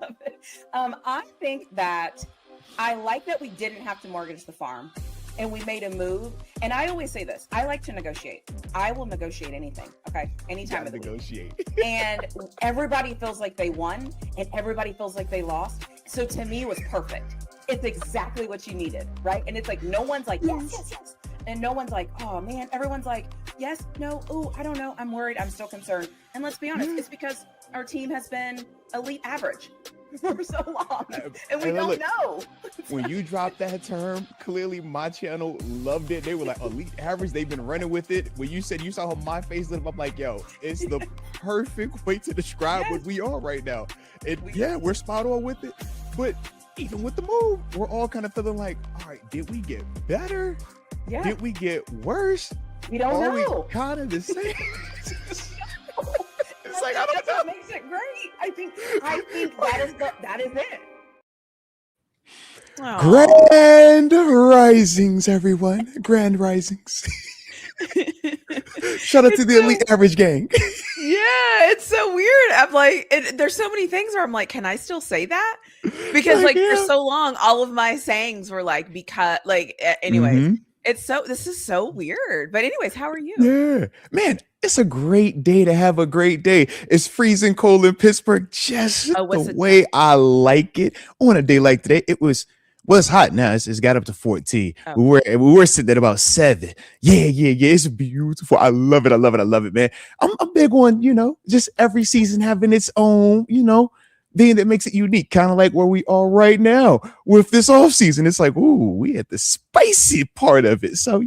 love it. I think that I like that we didn't have to mortgage the farm and we made a move. And I always say this, I like to negotiate. I will negotiate anything, okay? Anytime of the week. And everybody feels like they won and everybody feels like they lost. So to me, it was perfect. It's exactly what you needed, right? And it's like, no one's like, yes. And no one's like, oh man, everyone's like, yes, no, ooh, I don't know. I'm worried. I'm still concerned. And let's be honest, it's because our team has been elite average for so long. And we don't know. When you dropped that term, clearly my channel loved it. They were like, elite average. They've been running with it. When you said you saw how my face lit up, I'm like, yo, it's the perfect way to describe what we are right now. We're spot on with it. But even with the move, we're all kind of feeling like, all right, did we get better? Yeah. Did we get worse? We don't know. We kind of the same. It's like, I don't know. What makes it great. I think that is it. Aww. Grand risings, everyone. Grand risings. Shout out to the elite average gang. Yeah, it's so weird. I'm like, there's so many things where I'm like, can I still say that? Because for so long, all of my sayings were like, because anyways, this is so weird. But anyways, how are you? Yeah, man, it's a great day to have a great day. It's freezing cold in Pittsburgh, just the way I like it. On a day like today, it's hot now. It's got up to 14. Oh. We were sitting at about 7. Yeah. It's beautiful. I love it, man. I'm a big one, just every season having its own, thing that makes it unique. Kind of like where we are right now with this offseason. It's like, ooh, we at the spicy part of it. So,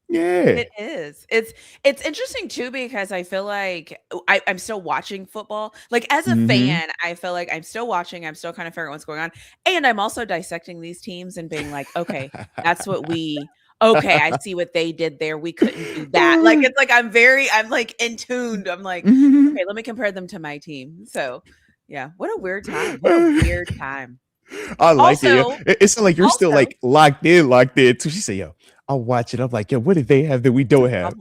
yeah, it is. It's interesting too, because I feel like I'm still watching football. Like as a fan, I feel like I'm still watching. I'm still kind of figuring out what's going on, and I'm also dissecting these teams and being like, okay, that's what I see what they did there. We couldn't do that. Like it's like I'm like in tuned. I'm like, okay, let me compare them to my team. So yeah, what a weird time. I like it. It's like you're still like locked in too. She said, yo, I'll watch it. I'm like, yo, what do they have that we don't have?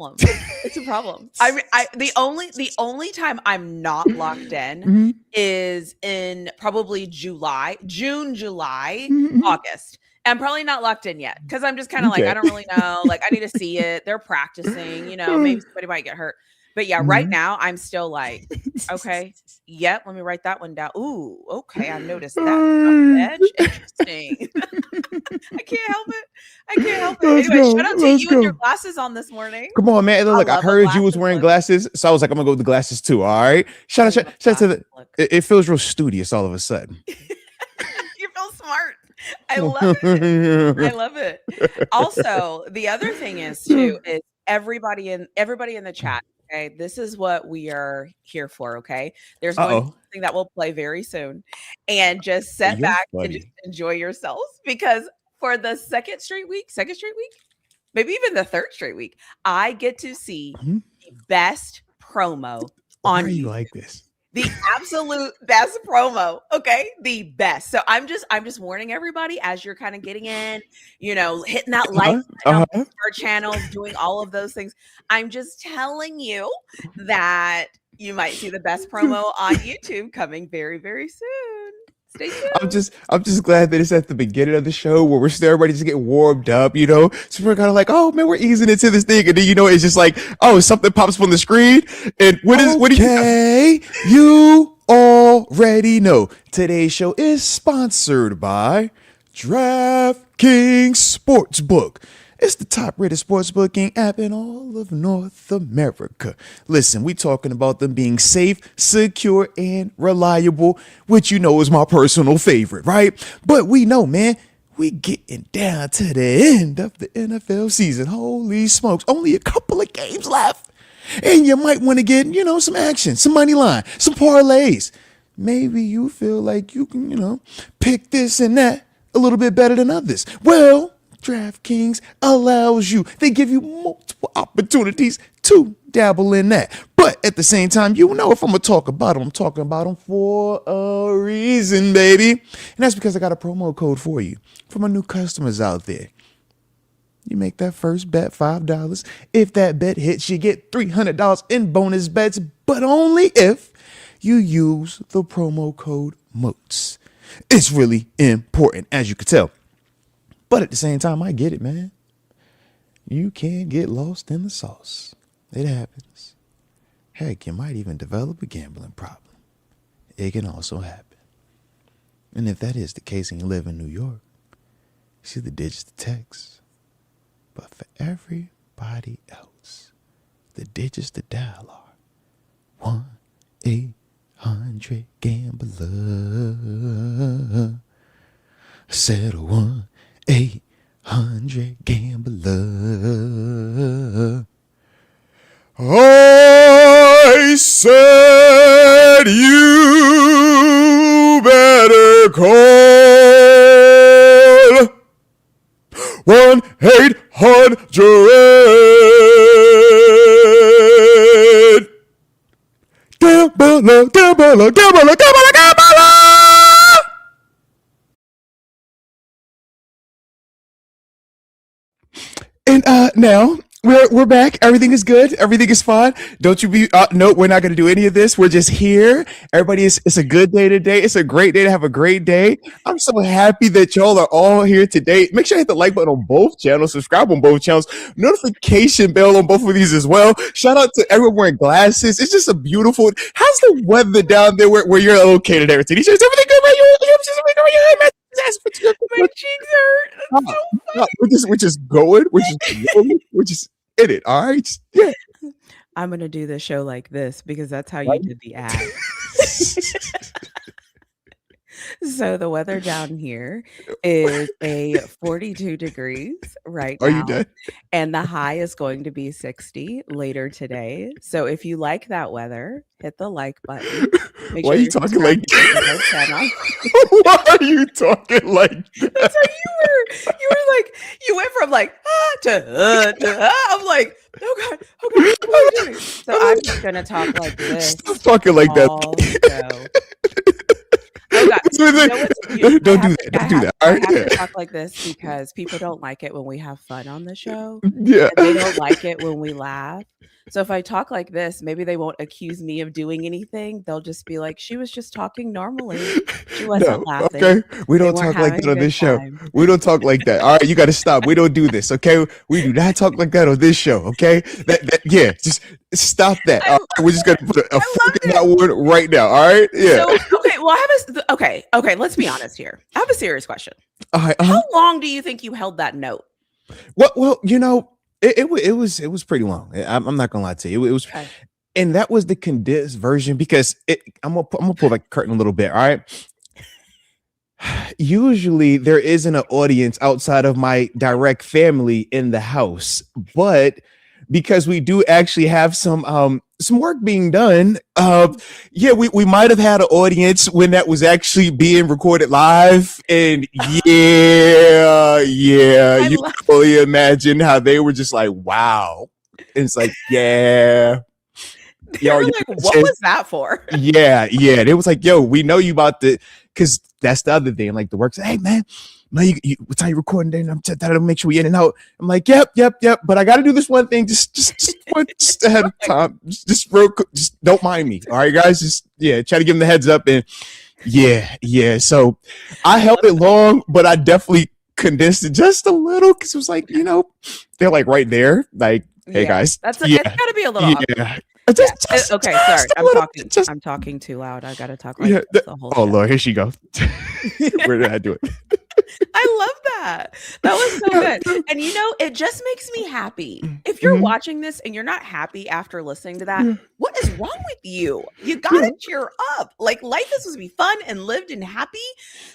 It's a problem. The only time I'm not locked in is in probably June, July, August. I'm probably not locked in yet because I'm just kind of like, I don't really know. Like, I need to see it. They're practicing, maybe somebody might get hurt. But yeah, right now I'm still like, okay, yep, let me write that one down. Ooh, okay, I noticed that. Interesting. I can't help it. Anyway, shout out to you and your glasses on this morning. Come on, man. Look, I heard you was wearing glasses, so I was like, I'm gonna go with the glasses too. All right. Shout out to it feels real studious all of a sudden. You feel smart. I love it. Also, the other thing is everybody in the chat. Okay, this is what we are here for. Okay, there's going to be something that will play very soon, and just sit back and just enjoy yourselves because for the second straight week, maybe even the third straight week, I get to see the best promo on you like this. The absolute best promo. Okay. The best. So I'm just warning everybody as you're kind of getting in, hitting that like on our channels, doing all of those things. I'm just telling you that you might see the best promo on YouTube coming very, very soon. Stay tuned. I'm just glad that it's at the beginning of the show where we're still everybody just getting warmed up, So we're kind of like, oh man, we're easing into this thing, and then it's just like, oh, something pops up on the screen, and what do you already know? Today's show is sponsored by DraftKings Sportsbook. It's the top-rated sports booking app in all of North America. Listen, we talking about them being safe, secure, and reliable, which is my personal favorite, right? But we know, man, we getting down to the end of the NFL season. Holy smokes, only a couple of games left. And you might want to get, some action, some money line, some parlays. Maybe you feel like you can, pick this and that a little bit better than others. Well, DraftKings allows you. They give you multiple opportunities to dabble in that. But at the same time, if I'm going to talk about them, I'm talking about them for a reason, baby. And that's because I got a promo code for you. For my new customers out there. You make that first bet $5. If that bet hits, you get $300 in bonus bets, but only if you use the promo code Moats. It's really important, as you can tell. But at the same time, I get it, man. You can get lost in the sauce. It happens. Heck, you might even develop a gambling problem. It can also happen. And if that is the case and you live in New York, see the digits to text. But for everybody else, the digits to dial are 1-800-GAMBLER. I said 1-800-GAMBLER. I said you better call 1-800 Gambler, gambler, gambler, gambler, gambler. And now we're back. Everything is good. Everything is fine. Don't you be no, we're not gonna do any of this. We're just here. Everybody it's a good day today. It's a great day to have a great day. I'm so happy that y'all are all here today. Make sure you hit the like button on both channels, subscribe on both channels, notification bell on both of these as well. Shout out to everyone wearing glasses. It's just a beautiful. How's the weather down there where you're located, everything? Is everything good, right? My cheeks hurt. That's so funny. We're just going. We're just in it. All right. Yeah. I'm gonna do the show like this because that's how you did the ad. So the weather down here is a 42 degrees right now. Are you done? And the high is going to be 60 later today. So if you like that weather, hit the like button. Why are you talking like that? Why are you talking like that? That's how you were. You were like, you went from like to I'm like, oh God, what are you doing? So I'm just gonna talk like this. Stop talking like that. Oh God. Don't do that. I have to talk like this because people don't like it when we have fun on the show. Yeah. They don't like it when we laugh. So if I talk like this, maybe they won't accuse me of doing anything. They'll just be like, she was just talking normally. She wasn't laughing. Okay. We don't talk like that on this show. We don't talk like that. All right, you got to stop. We don't do this. Okay. We do not talk like that on this show. Okay. Yeah. Just stop that. Right, we're just gonna put a fork in that one right now. All right. Yeah. So, okay. Well, I have okay. Let's be honest here. I have a serious question. How long do you think you held that note? Well, you know. It was pretty long. I'm not gonna lie to you. It was, okay. And that was the condensed version because I'm gonna pull back the curtain a little bit. All right. Usually there isn't an audience outside of my direct family in the house, but because we do actually have some work being done. We might have had an audience when that was actually being recorded live, and you can fully imagine how they were just like, wow. And it's like, yeah. Yo, like, what was that for? Yeah. It was like, yo, we know you about the, because that's the other thing. Like the work said, hey man, what time you recording there? And I'm that'll make sure we in and out. I'm like, yep. But I got to do this one thing just ahead of time. Just don't mind me. All right, guys. Try to give them the heads up. And yeah. So I held it long, but I definitely condensed it just a little because it was like, they're like right there. Like, hey guys. It's got to be a little awkward. Okay, sorry. I'm talking too loud. I gotta talk like this the whole show. Lord, here she goes. Where did I do it? I love that. That was so good. And it just makes me happy. If you're watching this and you're not happy after listening to that, what is wrong with you? You gotta cheer up. Like life is supposed to be fun and lived and happy.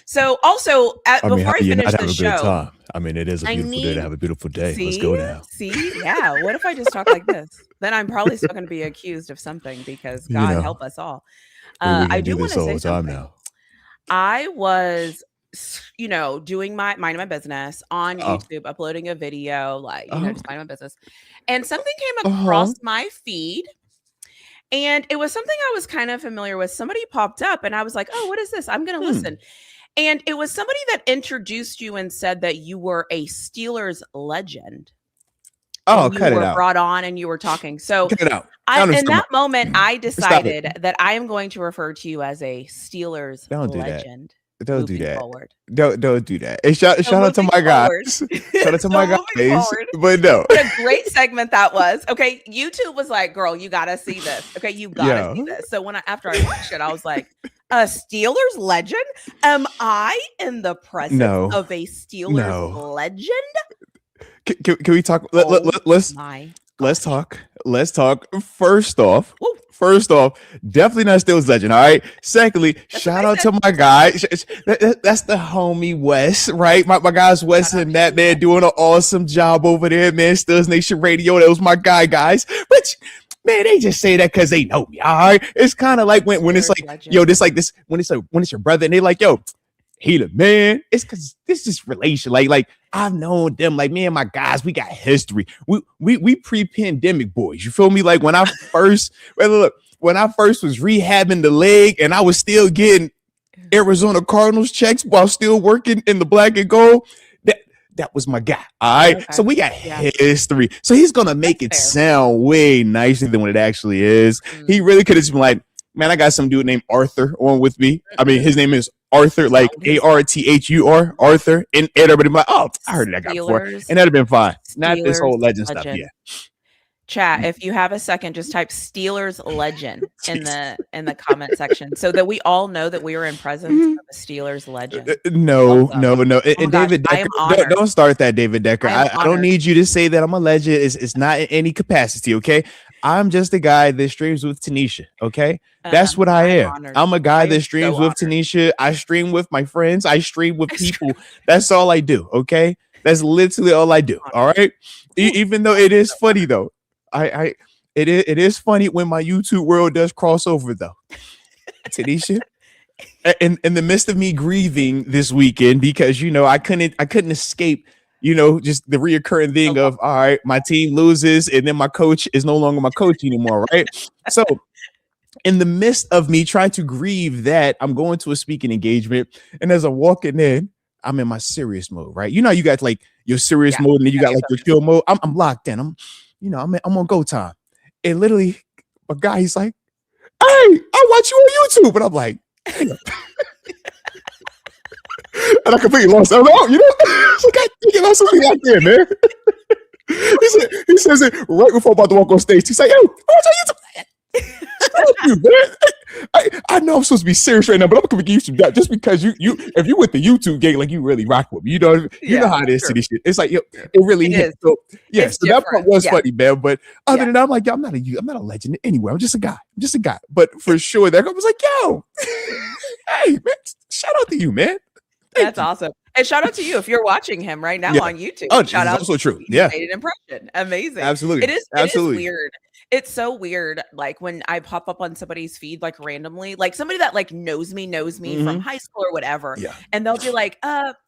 So also before I finish the show. I mean, it is a beautiful day to have a beautiful day. Let's go now. Yeah. What if I just talk like this? Then I'm probably still going to be accused of something because God help us all. I do want to say something. Now. I was, doing minding my business on YouTube, uploading a video, just minding my business, and something came across my feed. And it was something I was kind of familiar with. Somebody popped up and I was like, oh, what is this? I'm going to listen. And it was somebody that introduced you and said that you were a Steelers legend. Oh, and you cut it were out. brought on and you were talking. So Cut it out. in that moment, I Stop decided it. that I am going to refer to you as a Steelers Don't do that. legend. Don't do moving that. forward. Don't do that. And shout out to my guys. Shout out to my guys. But no. What a great segment that was. Okay, YouTube was like, "Girl, you gotta see this." Okay, you gotta see this. So after I watched it, I was like, "A Steelers legend? Am I in the presence of a Steelers legend?" Can we talk? Let's talk. First off, definitely not Steelers legend. All right. Secondly, shout out to my guy. That's the homie Wes, right? My guys Wes and Matt, man, doing an awesome job over there, man. Steelers Nation Radio. That was my guys. But man, they just say that because they know me. All right. It's kind of like when it's like, legend. Yo, this like this when it's your brother and they like, yo, he the man. It's because this is relation. Like I've known them. Like me and my guys, we got history. We pre-pandemic boys. You feel me? Like when I first when I first was rehabbing the leg and I was still getting Arizona Cardinals checks while still working in the black and gold. That was my guy. All right. Okay. So we got history. So he's gonna make it sound way nicer than what it actually is. He really could have just been like, man, I got some dude named Arthur on with me. I mean, his name is Arthur, like Arthur, Arthur, and everybody like, oh, I heard that guy before, and that'd have been fine. Not this whole legend stuff. Yeah. Chat, if you have a second, just type Steelers legend in the comment section so that we all know that we are in presence of a Steelers legend. No. And David Decker, don't start that, David Decker. I don't need you to say that I'm a legend. It's not in any capacity, okay? I'm just a guy that streams with TaNeisha, okay? That's what I am. Honored. I'm a guy that streams with TaNeisha. I stream with my friends. I stream with people. That's all I do, okay? That's literally all I do, all right? Even though it is funny, though. It is funny when my YouTube world does cross over, though. TaNeisha, in the midst of me grieving this weekend because, I couldn't escape just the reoccurring thing of, all right, my team loses and then my coach is no longer my coach anymore, right? So in the midst of me trying to grieve that, I'm going to a speaking engagement. And as I'm walking in, I'm in my serious mode, right? You got like your serious mode and then you got like your chill mode. I'm locked in. I'm on go time. And literally a guy, he's like, hey, I watch you on YouTube. And I'm like, hang up. And I completely lost. I'm like, it's like, I lost something out there, man. he says it right before I'm about to walk on stage. He's like, yo, I watch on YouTube. You, man. I know I'm supposed to be serious right now, but I'm gonna give you some doubt just because you if you with the YouTube gang, like you really rock with me. You know how it is to this shit. It's like it really is. So that part was funny, man. But other than that, I'm like, yo, I'm not a legend anyway. I'm just a guy. But for sure, that guy was like, yo, hey man, shout out to you, man. That's awesome. And shout out to you if you're watching him right now on YouTube. Oh, shout out. Also true. Yeah. Made an impression. Amazing. Absolutely. It is weird. It's so weird. Like when I pop up on somebody's feed, like randomly, like somebody that like knows me from high school or whatever. Yeah. And they'll be like,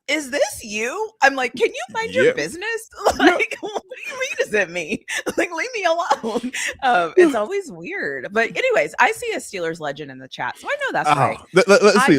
is this you? I'm like, can you mind your business? Like, what do you mean is it me? Like, leave me alone. It's always weird. But anyways, I see a Steelers legend in the chat. So I know that's right.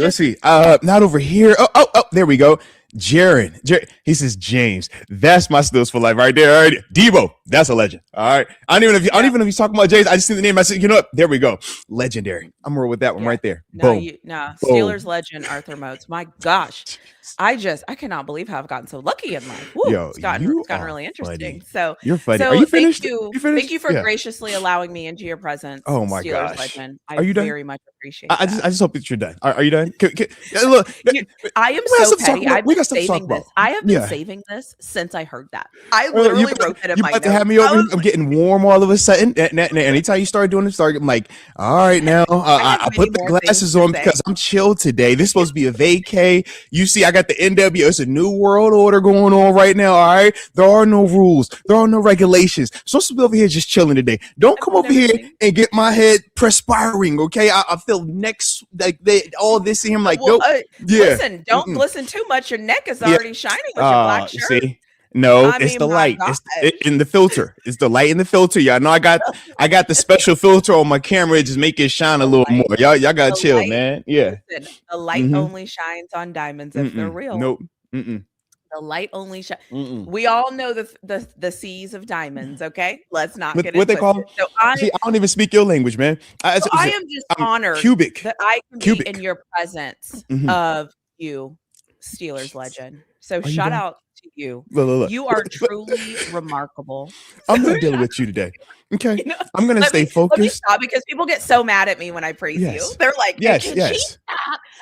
Let's see. Not over here. Oh, there we go. Jared, he says James. That's my Steelers for life right there. All right. Debo, that's a legend. All right. I don't even know if he's talking about James. I just see the name. I said, you know what? There we go. Legendary. I'm gonna roll with that one right there. Boom. Steelers legend Arthur Moats. My gosh. I cannot believe how I've gotten so lucky in life. Woo, it's gotten really interesting. Funny. So you're funny. Are you finished? Thank you for graciously allowing me into your presence. Oh my Steelers gosh. legend. Are you done? Very much appreciate I just hope that you're done. Are you done? Look, I am so petty. I've been saving this. I have been saving this since I heard that. I literally wrote that in my notes. Have me over. I'm getting warm all of a sudden. Anytime you start doing it, I'm like, all right, now I put the glasses on because I'm chill today. This is supposed to be a vacay. You see, I got the NW. It's a new world order going on right now. All right, there are no rules, there are no regulations. I'm supposed to be over here just chilling today. Don't come over here and get my head perspiring. Okay, I feel necks like all this in him. Like, nope. Listen, don't listen too much. Your neck is already shining with your black shirt. See? No, it's the light. It's in the filter. It's the light in the filter. Y'all know I got the special filter on my camera. Just make it shine a little more. Y'all gotta chill, man. Yeah. Listen, the light only shines on diamonds if they're real. Nope. The light only shine. We all know the seas of diamonds. Okay, let's not get what they call them. So See, I don't even speak your language, man. I am just honored that I can be in your presence of you, Steelers legend. So shout out to you. Look. You are truly remarkable. I'm not dealing with you today. Okay, you know, I'm gonna stay focused. Let me stop because people get so mad at me when I praise you. They're like, yes.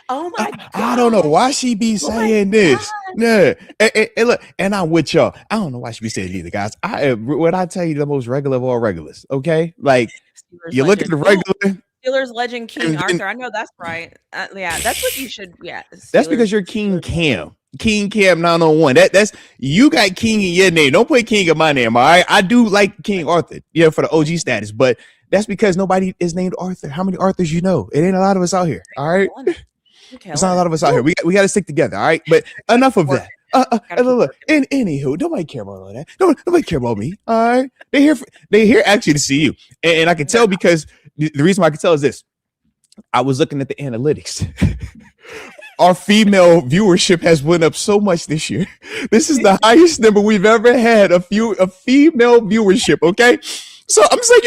Oh my God. I don't know why she be saying this. No, and look, and I'm with y'all. I don't know why she be saying it either, guys. What I tell you, the most regular of all regulars. Okay, like Steelers you look at the regular. Steelers legend King Arthur. I know that's right. Yeah, that's what you should. Yeah, that's because you're King Cam. King Cam 901. That's you got King in your name. Don't put King in my name. All right. I do like King Arthur, for the OG status, but that's because nobody is named Arthur. How many Arthurs you know? It ain't a lot of us out here. All right. It's not a lot of us out here. We got to stick together. All right. But enough of that. Look. And anywho, nobody care about all that. Nobody care about me. All right. They here actually to see you, and I can tell because the reason why I can tell is this. I was looking at the analytics. Our female viewership has went up so much this year. This is the highest number we've ever had of female viewership. Okay. So I'm saying,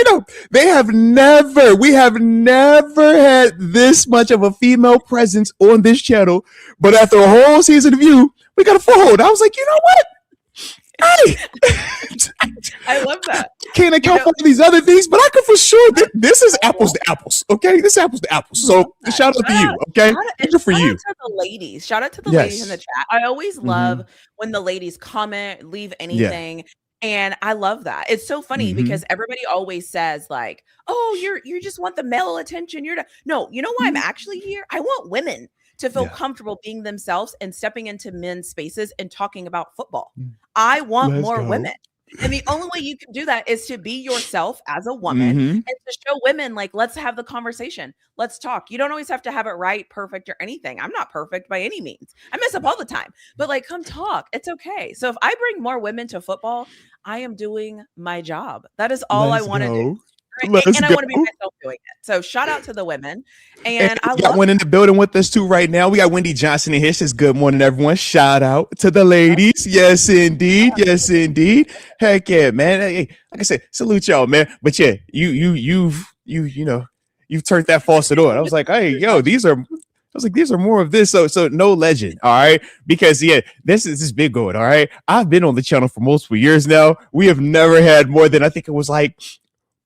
we have never had this much of a female presence on this channel. But after a whole season of you, we got a foothold. I was like, you know what? Hey, I love that. Can't account for these other things, but I can for sure. This is apples to apples. Okay, this is apples to apples. So shout out to you. Okay, good for you. Shout out to the ladies. Shout out to the ladies in the chat. I always love when the ladies comment, leave anything. And I love that. It's so funny because everybody always says like, "Oh, you just want the male attention." No, you know why I'm actually here? I want women to feel comfortable being themselves and stepping into men's spaces and talking about football. I want more women. And the only way you can do that is to be yourself as a woman and to show women, like, let's have the conversation. Let's talk. You don't always have to have it right, perfect, or anything. I'm not perfect by any means. I mess up all the time, but like, come talk. It's okay. So if I bring more women to football, I am doing my job. That is all I want to do. And I want to be myself doing it. So shout out to the women. And I got one in the building with us too right now. We got Wendy Johnson in here. Says good morning, everyone. Shout out to the ladies. Yes, indeed. Yes, indeed. Heck yeah, man. Hey, like I said, salute y'all, man. But yeah, you've turned that faucet on. I was like, hey, yo, these are more of this. So no legend. All right. Because this is big going. All right. I've been on the channel for multiple years now. We have never had more than, I think it was like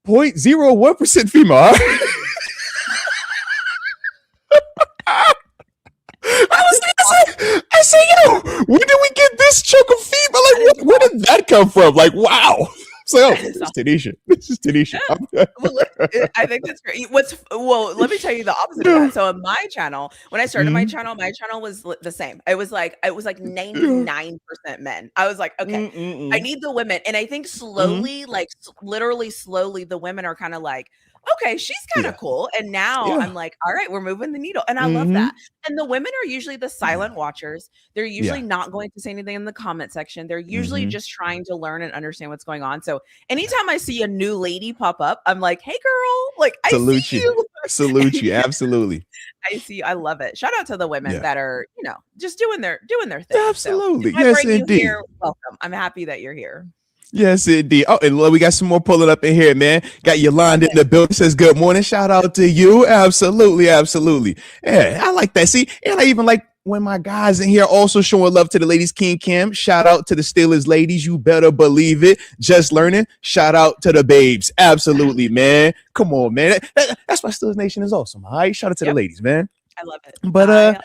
0.01% female. I say, where did we get this chunk of female? Like, where did that come from? Like, wow. So, this is TaNeisha. This is TaNeisha. Yeah. Well, look, I think that's great. Let me tell you the opposite of that. So, in my channel, when I started my channel was the same. It was like 99% men. I was like, okay, I need the women, and I think slowly, literally slowly, the women are kind of like, okay, she's kind of cool. And now I'm like, all right, we're moving the needle. And I love that. And the women are usually the silent watchers. They're usually not going to say anything in the comment section. They're usually just trying to learn and understand what's going on. So anytime I see a new lady pop up, I'm like, hey girl, like I see you. Salute you. Absolutely. I see you. I love it. Shout out to the women that are, just doing their thing. Absolutely. So yes, indeed. Here, welcome. I'm happy that you're here. Yes, indeed. Oh, and we got some more pulling up in here, man. Got Yolanda in the building. Says good morning. Shout out to you. Absolutely. Absolutely. Yeah, I like that. See, and I even like when my guys in here also showing love to the ladies. King Kim. Shout out to the Steelers ladies. You better believe it. Just learning. Shout out to the babes. Absolutely, man. Come on, man. That's why Steelers Nation is awesome. All right. Shout out to the ladies, man. I love it. But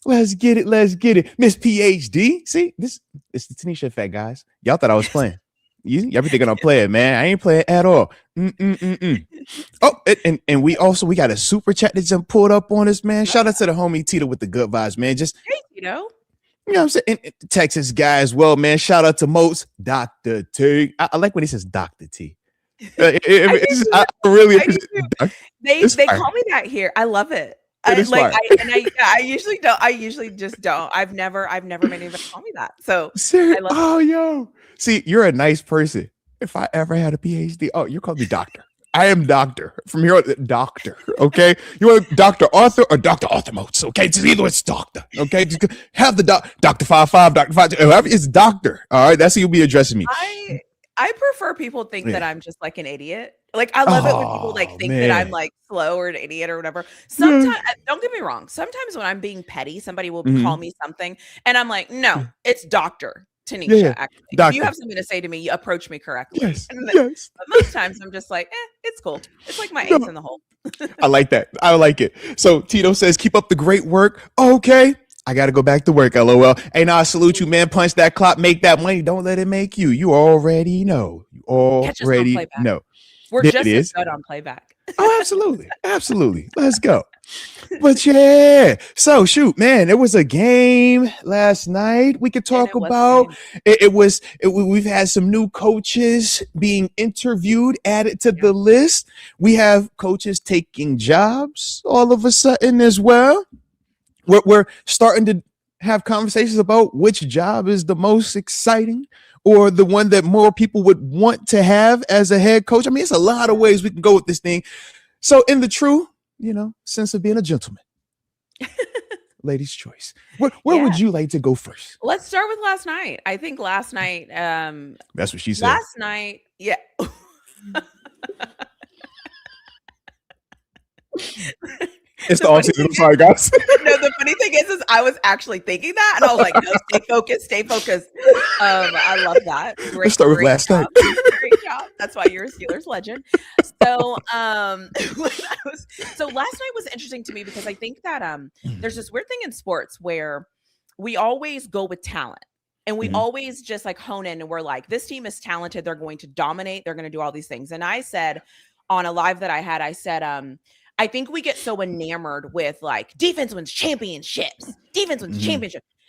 let's get it. Miss PhD. See, this is the TaNeisha effect, guys. Y'all thought I was playing. Y'all be thinking I'm playing, man. I ain't playing at all. Oh, and we got a super chat that just pulled up on us, man. Shout out to the homie Tita with the good vibes, man. Just you know what I'm saying? And the Texas guy as well, man. Shout out to Moats, Dr. T. I like when he says Dr. T. I really appreciate it. They call me that here. I love it. I usually just don't. I've never made anybody call me that. So yo. See, you're a nice person. If I ever had a PhD, you call me doctor. I am Doctor. From here on, Doctor. Okay, you want Dr. Arthur or Dr. Arthur Moats? Okay, just either it's Doctor. Okay, just have the Dr. 55, Dr. 5, whoever it's Doctor. All right, that's who you'll be addressing me. I prefer people think that I'm just like an idiot. Like I love it when people like think that I'm like slow or an idiot or whatever. Sometimes, don't get me wrong. Sometimes when I'm being petty, somebody will call me something, and I'm like, no, it's Dr. TaNeisha. Actually, if you have something to say to me, you approach me correctly. Yes. But most times I'm just like, it's cool. It's like my ace in the hole. I like that. I like it. So Tito says, keep up the great work. Okay. I got to go back to work. LOL. Hey, now I salute you, man. Punch that clock. Make that money. Don't let it make you. You already know. You already know. We're just as good on playback. Oh, absolutely. Absolutely. Let's go. But yeah. So shoot, man, it was a game last night. We could talk about it. We've had some new coaches being interviewed, added to the list. We have coaches taking jobs all of a sudden as well. We're starting to have conversations about which job is the most exciting or the one that more people would want to have as a head coach. I mean, it's a lot of ways we can go with this thing. So in the true, sense of being a gentleman, ladies' choice, where would you like to go first? Let's start with last night. I think last night. That's what she said. Last night, yeah. It's the offseason. I'm sorry, guys. No, the funny thing is I was actually thinking that, and I was like, no, stay focused. I love that. Let's start with last night. Great job. That's why you're a Steelers legend. So, so last night was interesting to me because I think that there's this weird thing in sports where we always go with talent. And we always just like hone in and we're like, this team is talented. They're going to dominate. They're going to do all these things. And I said on a live that I had, I said, I think we get so enamored with like defense wins championships.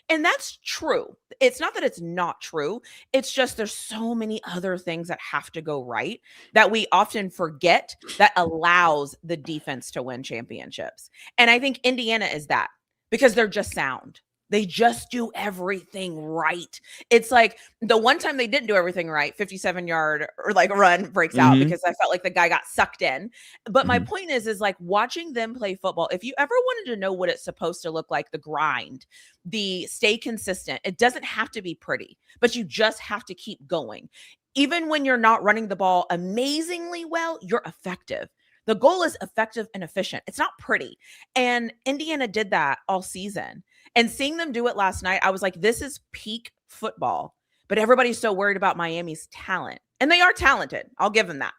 And that's true. It's not that it's not true. It's just there's so many other things that have to go right that we often forget that allows the defense to win championships. And I think Indiana is that because they're just sound. They just do everything right. It's like the one time they didn't do everything right, 57-yard or like run breaks out because I felt like the guy got sucked in. But my point is like watching them play football. If you ever wanted to know what it's supposed to look like, the grind, the stay consistent, it doesn't have to be pretty, but you just have to keep going. Even when you're not running the ball amazingly well, you're effective. The goal is effective and efficient. It's not pretty. And Indiana did that all season. And seeing them do it last night, I was like, this is peak football. But everybody's so worried about Miami's talent. And they are talented. I'll give them that.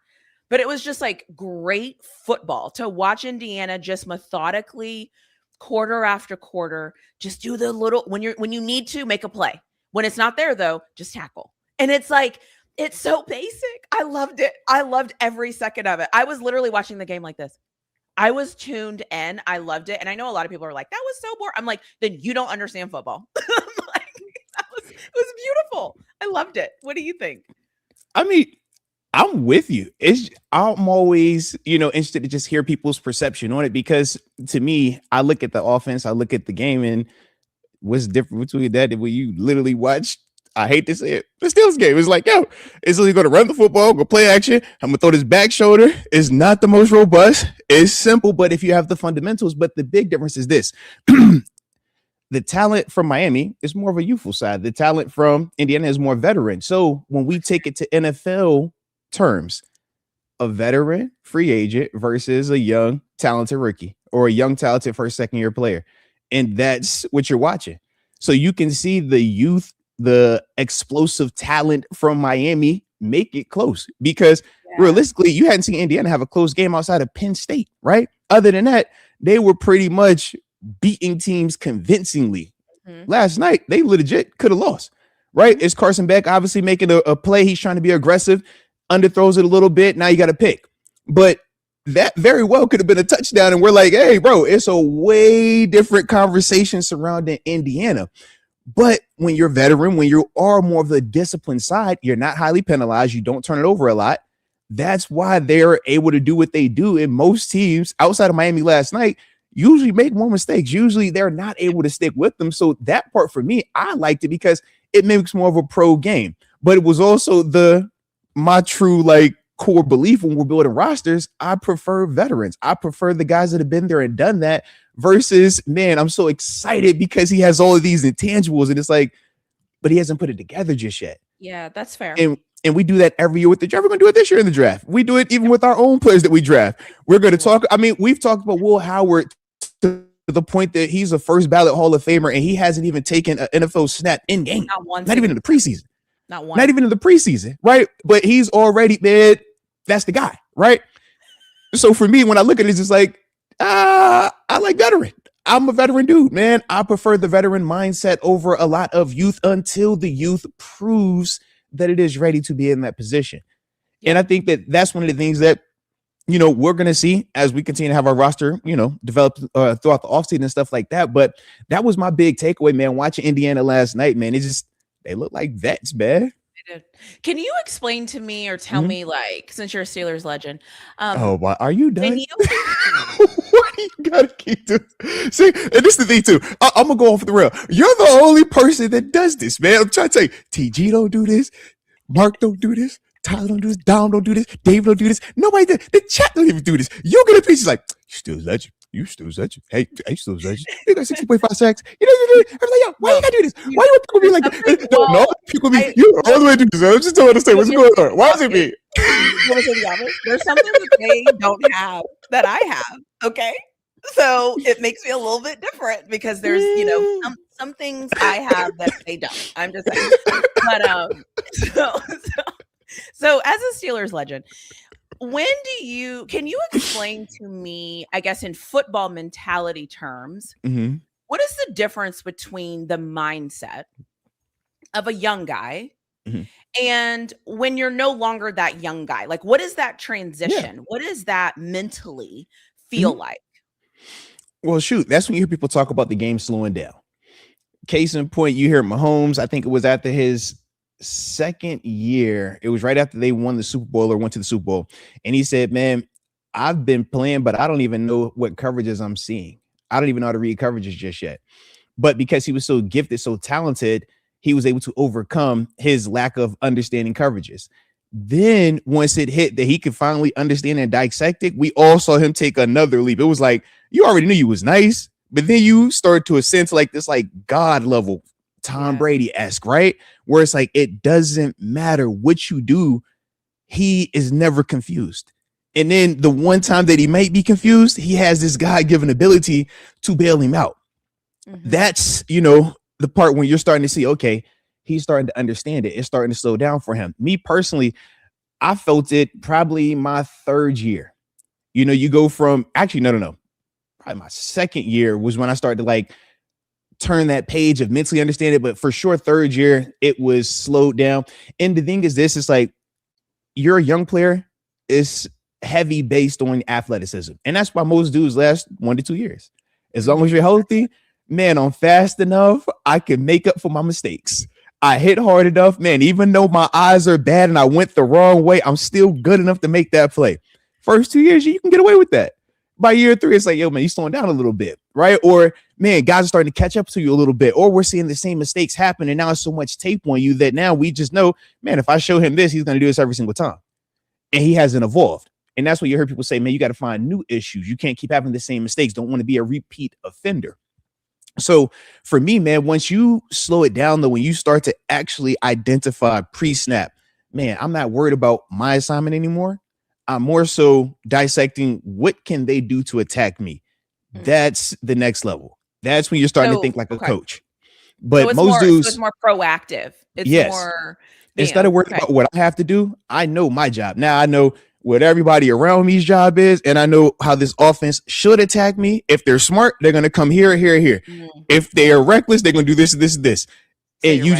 But it was just like great football to watch Indiana just methodically, quarter after quarter, just do the little, when you need to make a play. When it's not there, though, just tackle. And it's like, it's so basic. I loved it. I loved every second of it. I was literally watching the game like this. I was tuned in. I loved it. And I know a lot of people are like, that was so boring. I'm like, then you don't understand football. It was beautiful. I loved it. What do you think? I mean, I'm with you. I'm always, interested to just hear people's perception on it because to me, I look at the offense, I look at the game, and what's different between that and when you literally watch, I hate to say it, the Steelers game. It's like, it's either going to run the football, go play action. I'm going to throw this back shoulder. It's not the most robust. It's simple, but if you have the fundamentals, but the big difference is this. The talent from Miami is more of a youthful side. The talent from Indiana is more veteran. So when we take it to NFL terms, a veteran free agent versus a young talented rookie or a young talented first, second year player. And that's what you're watching. So you can see the youth, the explosive talent from Miami make it close because realistically, you hadn't seen Indiana have a close game outside of Penn State, right? Other than that, they were pretty much beating teams convincingly. Last night, they legit could have lost, right? It's Carson Beck obviously making a play. He's trying to be aggressive, underthrows it a little bit. Now you got to pick. But that very well could have been a touchdown. And we're like, hey, bro, it's a way different conversation surrounding Indiana. But when you're veteran, when you are more of the disciplined side, you're not highly penalized. You don't turn it over a lot. That's why they're able to do what they do. And most teams outside of Miami last night usually make more mistakes. Usually they're not able to stick with them. So that part for me, I liked it because it makes more of a pro game. But it was also my true core belief when we're building rosters, I prefer veterans. I prefer the guys that have been there and done that versus, man, I'm so excited because he has all of these intangibles and it's like, but he hasn't put it together just yet. Yeah, that's fair. And we do that every year with the draft. We're going to do it this year in the draft. We do it even with our own players that we draft. We're going to talk. I mean, we've talked about Will Howard to the point that he's a first ballot Hall of Famer and he hasn't even taken an NFL snap in game. Not even in the preseason. Not even in the preseason, right? But he's already, man, that's the guy, right? So for me, when I look at it, it's just like, I like veteran. I'm a veteran dude, man. I prefer the veteran mindset over a lot of youth until the youth proves that it is ready to be in that position. And I think that that's one of the things that, you know, we're going to see as we continue to have our roster, you know, develop throughout the offseason and stuff like that. But that was my big takeaway, man, watching Indiana last night, man. It's just, they look like vets, man. Can you explain to me or tell me, like, since you're a Steelers legend? Why are you done? What do you gotta keep doing? See, and this is the thing too. I'm gonna go off the rail. You're the only person that does this, man. I'm trying to tell you, TG don't do this, Mark don't do this, Tyler don't do this, Dom don't do this, Dave don't do this. Nobody did. The chat don't even do this. You get a piece like, you still legend. You still legend. Hey, still legend. You got 60.5 sacks. You know, I'm like, yo, why you gotta do this? Why you want people to be like that? No, people be you all the way to do this. I'm just trying to understand what's going on. Why is it me? There's something that they don't have that I have. Okay. So it makes me a little bit different because there's, you know, some things I have that they don't. I'm just saying. But so as a Steelers legend, can you explain to me, I guess in football mentality terms, what is the difference between the mindset of a young guy and when you're no longer that young guy? Like, what is that transition? Yeah. What does that mentally feel like? Well, shoot, that's when you hear people talk about the game slowing down. Case in point, you hear Mahomes, I think it was after his second year, it was right after they won the Super Bowl or went to the Super Bowl, and he said, man, I've been playing, but I don't even know what coverages I'm seeing. I don't even know how to read coverages just yet. But because he was so gifted, so talented, he was able to overcome his lack of understanding coverages. Then once it hit that he could finally understand and dissect it, we all saw him take another leap. It was like, you already knew you was nice, but then you started to ascend to like this, like God level, Tom Brady-esque, right? Where it's like, it doesn't matter what you do. He is never confused. And then the one time that he might be confused, he has this God-given ability to bail him out. That's, you know, the part when you're starting to see, okay, he's starting to understand it. It's starting to slow down for him. Me personally, I felt it probably my third year. You know, you go from no. Probably my second year was when I started to like turn that page of mentally understand it. But for sure, third year, it was slowed down. And the thing is this, it's like, you're a young player. It's heavy based on athleticism. And that's why most dudes last 1 to 2 years. As long as you're healthy, man, I'm fast enough. I can make up for my mistakes. I hit hard enough, man. Even though my eyes are bad and I went the wrong way, I'm still good enough to make that play. First 2 years, you can get away with that. By year 3, it's like, yo, man, you're slowing down a little bit, right? Or, man, guys are starting to catch up to you a little bit. Or we're seeing the same mistakes happen, and now it's so much tape on you that now we just know, man, if I show him this, he's going to do this every single time. And he hasn't evolved. And that's what you heard people say, man, you got to find new issues. You can't keep having the same mistakes. Don't want to be a repeat offender. So for me, man, once you slow it down, though, when you start to actually identify pre-snap, man, I'm not worried about my assignment anymore. I'm more so dissecting what can they do to attack me. That's the next level. That's when you're starting to think like a coach. But so most dudes, it's more proactive. It's more instead of worrying about what I have to do, I know my job. Now I know what everybody around me's job is, and I know how this offense should attack me. If they're smart, they're gonna come here. If they are reckless, they're gonna do this. So and you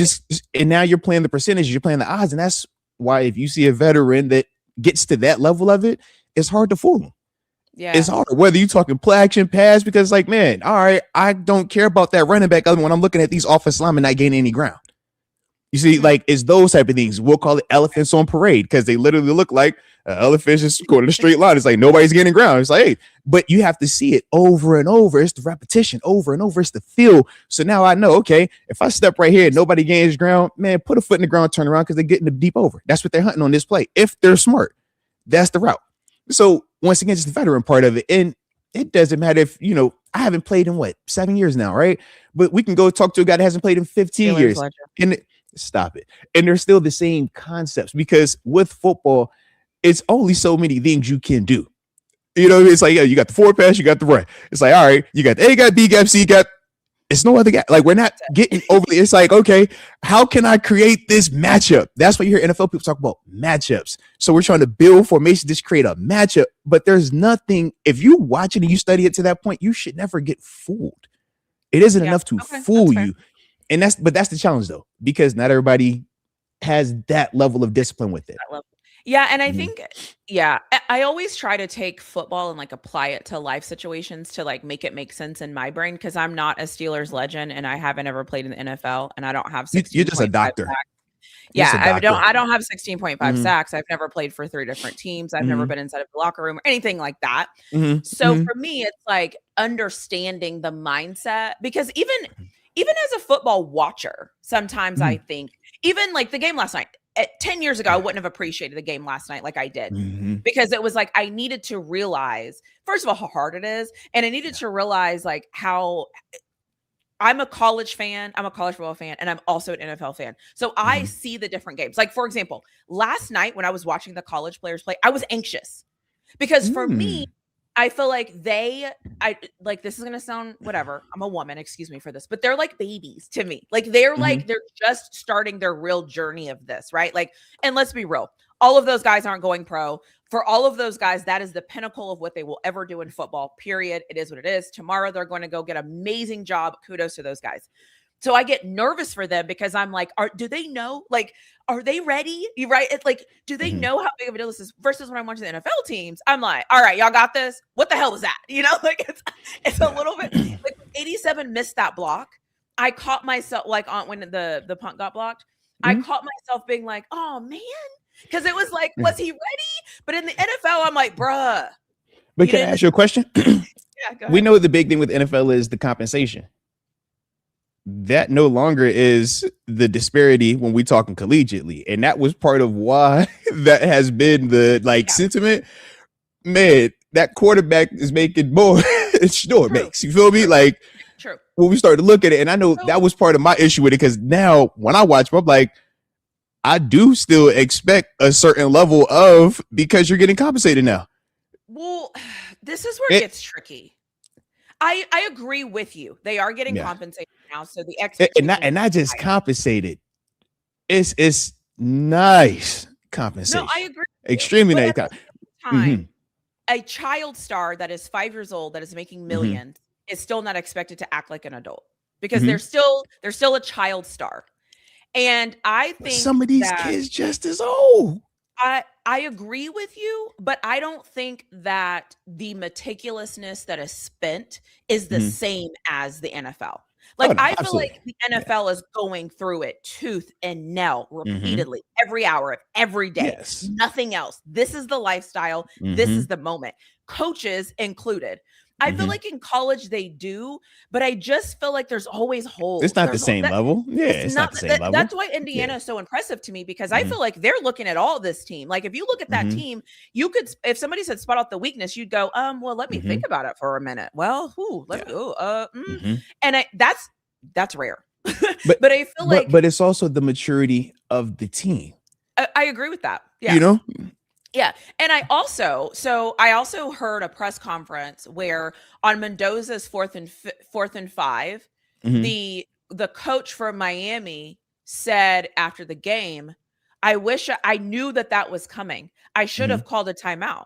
and now you're playing the percentages, you're playing the odds, and that's why if you see a veteran that gets to that level of it, it's hard to fool them. Yeah, it's hard whether you talking play action, pass, because like, man, all right, I don't care about that running back other when I'm looking at these offensive linemen not gaining any ground. You see, like, it's those type of things. We'll call it elephants on parade because they literally look like elephants just going in a straight line. It's like nobody's getting ground. It's like, hey, but you have to see it over and over. It's the repetition over and over. It's the feel. So now I know, okay, if I step right here and nobody gains ground, man, put a foot in the ground, turn around because they're getting the deep over. That's what they're hunting on this play if they're smart. That's the route. So once again, just the veteran part of it. And it doesn't matter if, I haven't played in 7 years now, right? But we can go talk to a guy that hasn't played in 15 years. Legend. And stop it. And they're still the same concepts, because with football, it's only so many things you can do. It's like, you got the forward pass, you got the run. It's like, all right, you got the A gap, B gap, C gap. It's no other guy. Like, we're not getting over it. It's like, okay, how can I create this matchup? That's what you hear NFL people talk about, matchups. So we're trying to build formation, just create a matchup. But there's nothing, if you watch it and you study it to that point, you should never get fooled. It isn't enough to fool you. And that's the challenge, though, because not everybody has that level of discipline with it. Yeah. And I think, I always try to take football and like apply it to life situations to like make it make sense in my brain, because I'm not a Steelers legend and I haven't ever played in the NFL and I don't have 16. You're just a doctor. I don't have 16.5 sacks. I've never played for 3 different teams. I've never been inside of the locker room or anything like that. So for me, it's like understanding the mindset, because even as a football watcher, sometimes I think, even like the game last night, 10 years ago, I wouldn't have appreciated the game last night like I did, because it was like I needed to realize, first of all, how hard it is. And I needed to realize like how I'm a college fan, I'm a college football fan, and I'm also an NFL fan. So I see the different games. Like, for example, last night when I was watching the college players play, I was anxious because for me, I feel like this is going to sound whatever. I'm a woman, excuse me for this, but they're like babies to me. Like they're they're just starting their real journey of this, right? Like, and let's be real. All of those guys aren't going pro. For all of those guys, that is the pinnacle of what they will ever do in football, period. It is what it is. Tomorrow, they're going to go get an amazing job. Kudos to those guys. So I get nervous for them because I'm like, do they know? Like, are they ready? You right? It's like, do they know how big of a deal this is? Versus when I'm watching the NFL teams, I'm like, all right, y'all got this. What the hell was that? Like it's a little bit like 87 missed that block. I caught myself like when the punt got blocked. I caught myself being like, oh man, because it was like, was he ready? But in the NFL, I'm like, bruh. But can I ask you a question? Yeah, go ahead. We know the big thing with NFL is the compensation. That no longer is the disparity when we talking collegiately. And that was part of why that has been the sentiment. Man, that quarterback is making more. It makes. You feel me? Like, true. When we started to look at it, and I know that was part of my issue with it, because now when I watch, I'm like, I do still expect a certain level of, because you're getting compensated now. Well, this is where it gets tricky. I agree with you. They are getting compensated now, so the expectation and not just compensated. It's nice compensation. No, I agree. Extremely nice. A child star that is 5 years old that is making millions is still not expected to act like an adult, because they're still a child star. And I think some of these kids just as old. I agree with you, but I don't think that the meticulousness that is spent is the same as the NFL. Like, I feel like the NFL is going through it tooth and nail repeatedly, every hour, every day. Yes. Nothing else. This is the lifestyle. This is the moment. Coaches included. I feel like in college they do, but I just feel like there's always holes. It's not the same level. Yeah, it's not the same level. That's why Indiana is so impressive to me, because I feel like they're looking at all this team. Like, if you look at that team, you could, if somebody said spot out the weakness, you'd go, well, let me think about it for a minute. Well, and that's rare. but I feel like, but it's also the maturity of the team. I agree with that. Yeah. Yeah. And I also heard a press conference where on Mendoza's fourth and 5, the coach from Miami said after the game, I wish I knew that was coming. I should have called a timeout.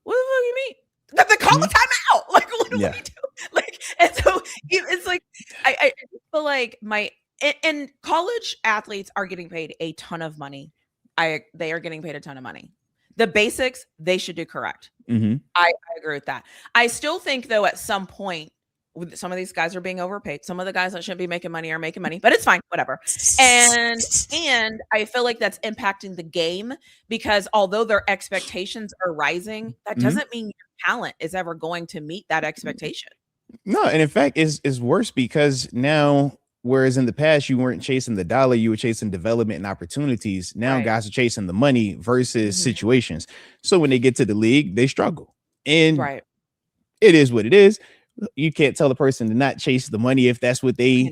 What the fuck do you mean? That they call a timeout? Like, what do we do? Like, and so it's like, I feel like and college athletes are getting paid a ton of money. They are getting paid a ton of money. The basics, they should do correct. I agree with that. I still think, though, at some point, some of these guys are being overpaid. Some of the guys that shouldn't be making money are making money, but it's fine, whatever. And I feel like that's impacting the game, because although their expectations are rising, that doesn't mean your talent is ever going to meet that expectation. No, and in fact, it's worse, because now Whereas in the past, you weren't chasing the dollar, you were chasing development and opportunities. Now guys are chasing the money versus situations. So when they get to the league, they struggle. And it is what it is. You can't tell the person to not chase the money if that's what they,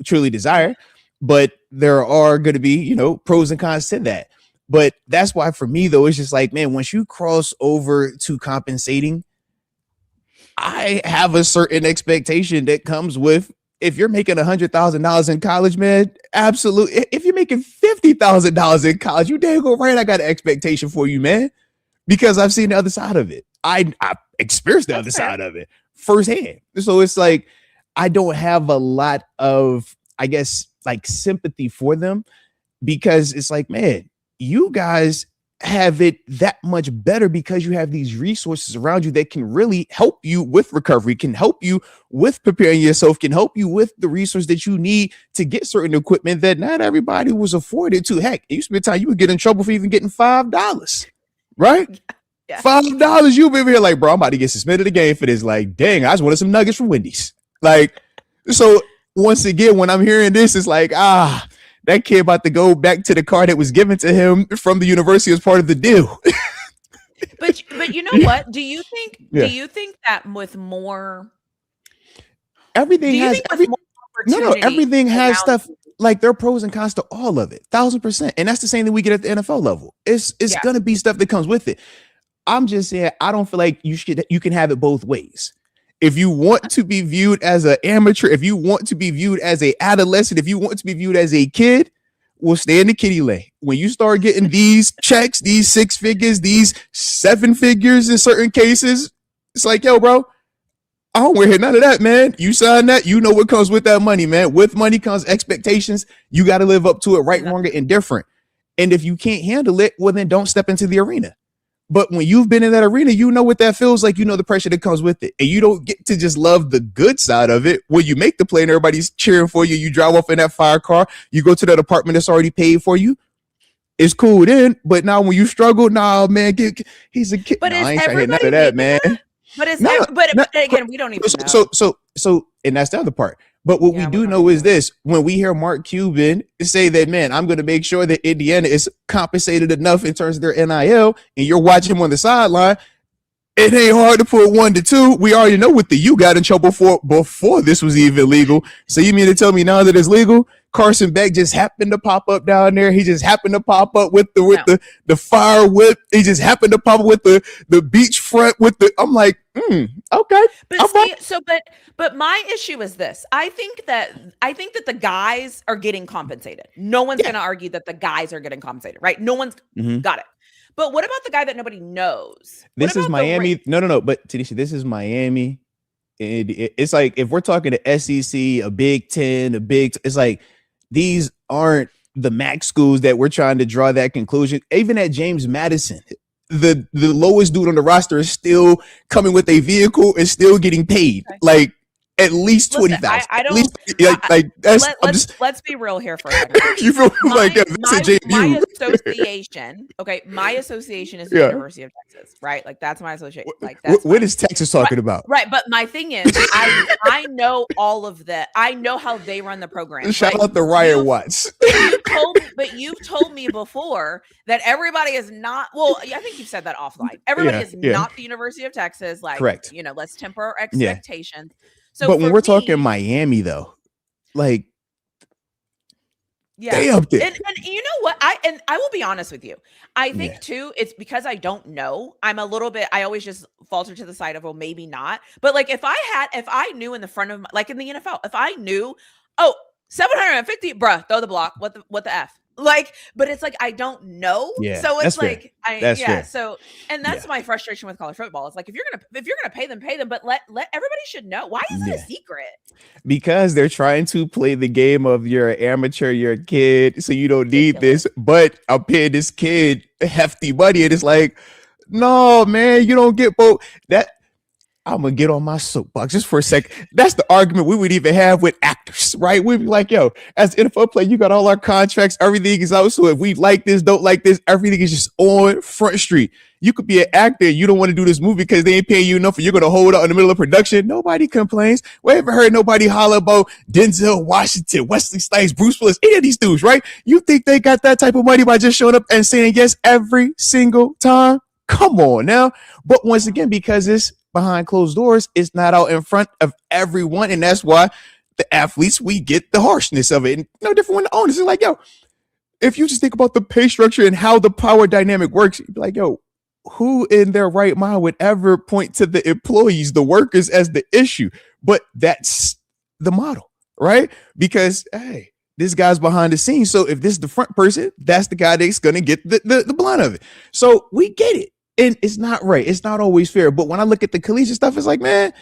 truly desire. But there are going to be, pros and cons to that. But that's why for me, though, it's just like, man, once you cross over to compensating, I have a certain expectation that comes with, if you're making $100,000 in college, man, absolutely. If you're making $50,000 in college, you dang go right. I got an expectation for you, man, because I've seen the other side of it. I experienced the other side of it firsthand. So it's like, I don't have a lot of, I guess, like sympathy for them, because it's like, man, you guys have it that much better because you have these resources around you that can really help you with recovery, can help you with preparing yourself, can help you with the resource that you need to get certain equipment that not everybody was afforded to. Heck, it used to be a time you would get in trouble for even getting $5, right? Yeah. $5, you'll be here like, bro, I'm about to get suspended again for this. Like, dang, I just wanted some nuggets from Wendy's. Like, so once again, when I'm hearing this, it's like, that kid about to go back to the car that was given to him from the university as part of the deal. but you know what? Do you think that with more everything has everything has stuff, like there are pros and cons to all of it, 1,000%. And that's the same thing we get at the NFL level. It's gonna be stuff that comes with it. I'm just saying, I don't feel like you can have it both ways. If you want to be viewed as an amateur, if you want to be viewed as a adolescent, if you want to be viewed as a kid, we'll stay in the kiddie lane. When you start getting these checks, these 6 figures, these 7 figures in certain cases, it's like, yo, bro, I don't want to hear none of that, man. You sign that, you know what comes with that money, man. With money comes expectations. You got to live up to it, right, wrong, and indifferent. And if you can't handle it, well, then don't step into the arena. But when you've been in that arena, you know what that feels like. You know the pressure that comes with it. And you don't get to just love the good side of it. When you make the play and everybody's cheering for you, you drive off in that fire car, you go to that apartment that's already paid for you. It's cool then. But now when you struggle, man, he's a kid. But I ain't trying to hear none of that, man. But again, we don't even know. So, and that's the other part. But what we do know is this: when we hear Mark Cuban say that, man, I'm going to make sure that Indiana is compensated enough in terms of their NIL, and you're watching him on the sideline, it ain't hard to put 1 to 2. We already know what the U got in trouble for before this was even legal. So you mean to tell me now that it's legal, Carson Beck just happened to pop up down there? He just happened to pop up with the fire whip. He just happened to pop up with the beach front with the. I'm like, okay. But my issue is this. I think that the guys are getting compensated. No one's going to argue that the guys are getting compensated, right? No one's got it. But what about the guy that nobody knows? This is Miami. No. But TaNeisha, this is Miami. It's like, if we're talking to SEC, a Big Ten, it's like, these aren't the MAC schools that we're trying to draw that conclusion. Even at James Madison, the lowest dude on the roster is still coming with a vehicle and still getting paid. Okay. Like, at least 20,000. I don't let's be real here for a second. You feel like my association. Okay, my association is the University of Texas, right? Like that's my association. Like that's what is Texas talking about? Right, but my thing is, I know all of that. I know how they run the program. Shout out the Ryan Watts. You've told me before that everybody is not. Well, I think you've said that offline. Everybody is not the University of Texas. Like, correct. Let's temper our expectations. So but when we're talking Miami, though, like, they up there. And you know what? I will be honest with you. I think too, it's because I don't know. I'm a little bit. I always just falter to the side of, well, maybe not. But like, if I knew in the front of like in the NFL, if I knew, 750, bruh, throw the block. What the F? Like, but it's like I don't know. Yeah, so it's like fair. So, and that's my frustration with college football. It's like if you're gonna pay them, but let everybody should know. Why is it a secret? Because they're trying to play the game of you're an amateur, you're a kid, so you don't need this. But I'm paying this kid hefty money, and it's like, no, man, you don't get both. I'm gonna get on my soapbox just for a sec. That's the argument we would even have with actors, right? We'd be like, yo, as an NFL player, you got all our contracts, everything is out. So if we like this, don't like this, everything is just on Front Street. You could be an actor, you don't want to do this movie because they ain't paying you enough, and you're gonna hold out in the middle of production. Nobody complains. We haven't heard nobody holler about Denzel Washington, Wesley Snipes, Bruce Willis, any of these dudes, right? You think they got that type of money by just showing up and saying yes every single time? Come on now. But once again, because it's behind closed doors, it's not out in front of everyone, and that's why the athletes, we get the harshness of it. And no different when the owners are like, yo, if you just think about the pay structure and how the power dynamic works, you'd be like, yo, who in their right mind would ever point to the employees, the workers, as the issue? But that's the model, right? Because hey, this guy's behind the scenes, so if this is the front person, that's the guy that's gonna get the blunt of it. So we get it. And it's not right. It's not always fair. But when I look at the collegiate stuff, it's like, man,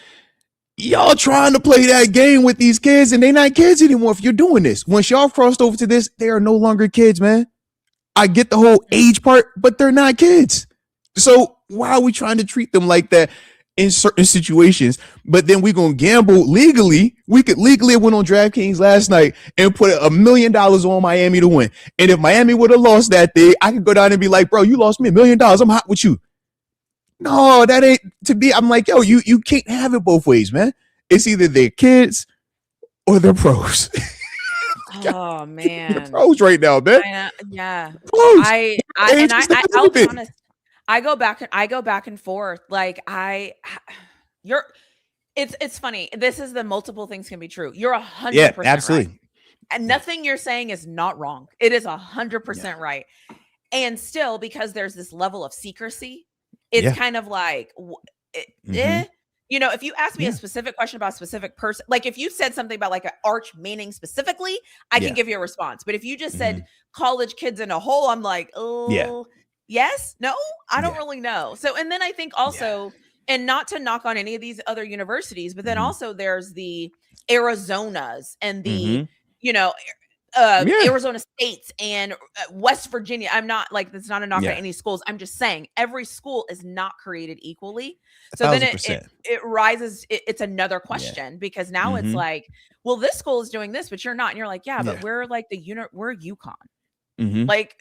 y'all trying to play that game with these kids, and they're not kids anymore if you're doing this. Once y'all crossed over to this, they are no longer kids, man. I get the whole age part, but they're not kids. So why are we trying to treat them like that in certain situations? But then we're going to gamble legally. We could legally went on DraftKings last night and put $1 million on Miami to win. And if Miami would have lost that day, I could go down and be like, bro, you lost me $1 million. I'm hot with you. No, that ain't to be. I'm like, yo, you can't have it both ways, man. It's either they're kids or they're pros. Oh man, they're pros right now, man. Yeah, pros. I'll be honest. I go back and forth. Like it's funny. This is the multiple things can be true. You're 100% absolutely. right. And nothing you're saying is not wrong. It is 100% right. And still, because there's this level of secrecy, it's kind of like, you know, if you ask me a specific question about a specific person, like if you said something about like an arch meaning specifically, I can give you a response. But if you just said college kids in a whole, I'm like, oh, yes, no, I don't really know. So, and then I think also, and not to knock on any of these other universities, but then also there's the Arizonas and the, you know, Arizona States and West Virginia. I'm not like, that's not a knock at any schools. I'm just saying every school is not created equally. So then it rises. It's another question because now it's like, well, this school is doing this, but you're not. And you're like, but we're like we're UConn. Like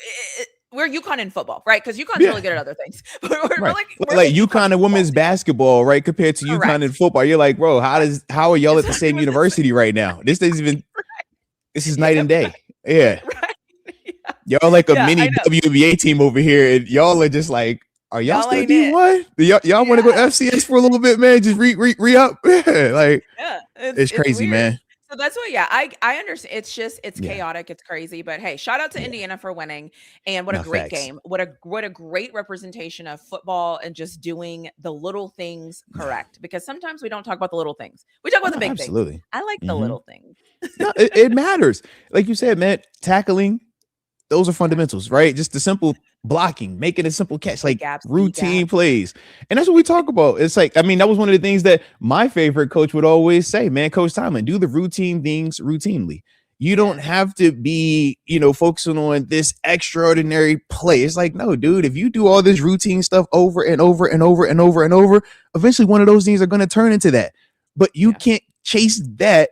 we're UConn in football, right? Because UConn's really good at other things. But we're like UConn in women's basketball, right? Compared to UConn in football. You're like, bro, how are y'all at the same university right now? This isn't even this is night and day. Yeah. Y'all like a mini WNBA team over here, and y'all are just like, are y'all still D1? Y'all want to go FCS for a little bit, man? Just re-up. Like it's crazy, weird. Man. So that's what, I understand. It's chaotic. It's crazy. But hey, shout out to Indiana for winning. And what a great game. What a great representation of football and just doing the little things correct. Because sometimes we don't talk about the little things. We talk about the big things. I like the little things. No, it matters. Like you said, man, tackling, those are fundamentals, right? Just the simple blocking, making a simple catch, like routine plays. And that's what we talk about. It's like, I mean, that was one of the things that my favorite coach would always say, man, Coach Tomlin, do the routine things routinely. You don't have to be, focusing on this extraordinary play. It's like, no, dude, if you do all this routine stuff over and over and over and over and over, eventually one of those things are going to turn into that. But you can't chase that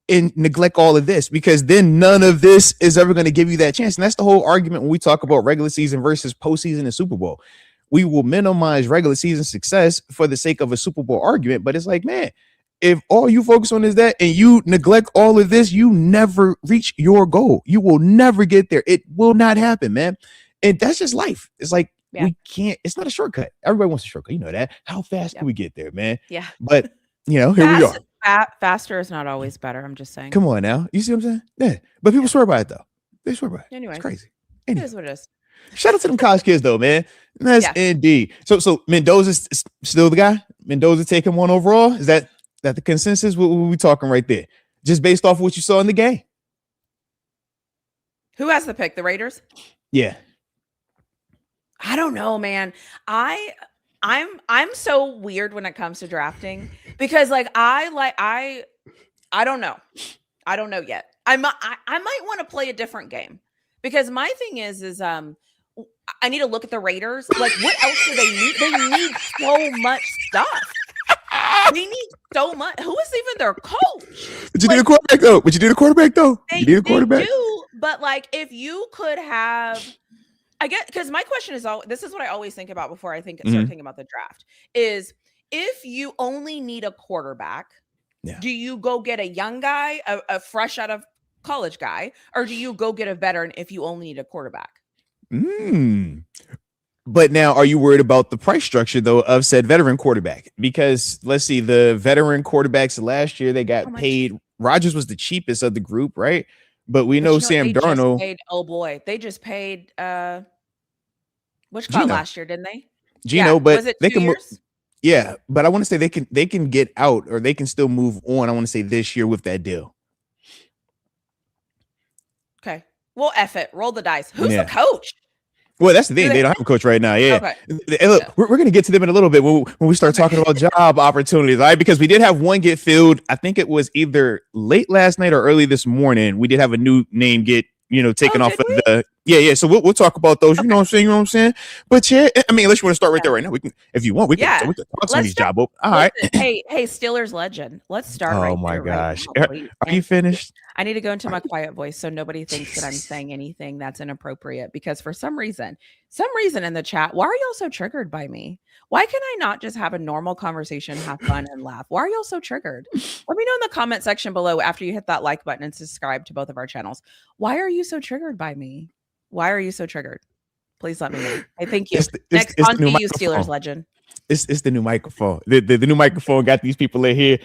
and neglect all of this, because then none of this is ever going to give you that chance. And that's the whole argument when we talk about regular season versus postseason and Super Bowl. We will minimize regular season success for the sake of a Super Bowl argument. But it's like, man, if all you focus on is that and you neglect all of this, you never reach your goal. You will never get there. It will not happen, man. And that's just life. It's like, we can't, it's not a shortcut. Everybody wants a shortcut. You know that. How fast can we get there, man? Yeah. But, here we are. Faster is not always better. I'm just saying. Come on now. You see what I'm saying? Yeah. But people swear by it, though. They swear by it. Anyway. It's crazy. It is what it is. Shout out to them college kids, though, man. That's indeed. So Mendoza's still the guy? Mendoza taking one overall? Is that the consensus? What we talking right there? Just based off what you saw in the game. Who has the pick? The Raiders? Yeah. I don't know, man. I'm so weird when it comes to drafting because I don't know. I don't know yet. I might want to play a different game because my thing is I need to look at the Raiders. Like, what else do they need? They need so much stuff. They need so much. Who is even their coach? But you need a quarterback though. You need a quarterback. They do, but like if you could have, I get, because my question is, this is what I always think about before I start thinking about the draft, is if you only need a quarterback, do you go get a young guy, a fresh out of college guy, or do you go get a veteran if you only need a quarterback? But now, are you worried about the price structure, though, of said veteran quarterback? Because let's see, the veteran quarterbacks last year, they got paid. Rodgers was the cheapest of the group, right? But we know Sam Darnold. They just paid which got last year, didn't they? Gino, but was it they 2 years? Yeah, but I want to say they can get out, or they can still move on. I want to say this year with that deal. Okay. Well, F it. Roll the dice. Who's the coach? Well, that's the thing. They don't have a coach right now. Yeah. Okay. Hey, look, we're going to get to them in a little bit when we start talking about job opportunities, right? Because we did have one get filled. I think it was either late last night or early this morning. We did have a new name get, taken off of the. Yeah. So we'll talk about those. You know what I'm saying? But yeah, I mean, unless you want to start right there right now, we can, if you want, we can talk some of these job. All right. Hey, Steelers legend. Let's start. Oh my gosh. Are you finished? I need to go into my quiet voice so nobody thinks that I'm saying anything that's inappropriate, because for some reason in the chat, why are y'all so triggered by me? Why can I not just have a normal conversation, have fun, and laugh? Why are y'all so triggered? Let me know in the comment section below after you hit that like button and subscribe to both of our channels. Why are you so triggered by me? Why are you so triggered? Please let me know. Hey, thank you. Next, on to you, Steelers legend. It's the new microphone. The new microphone got these people in here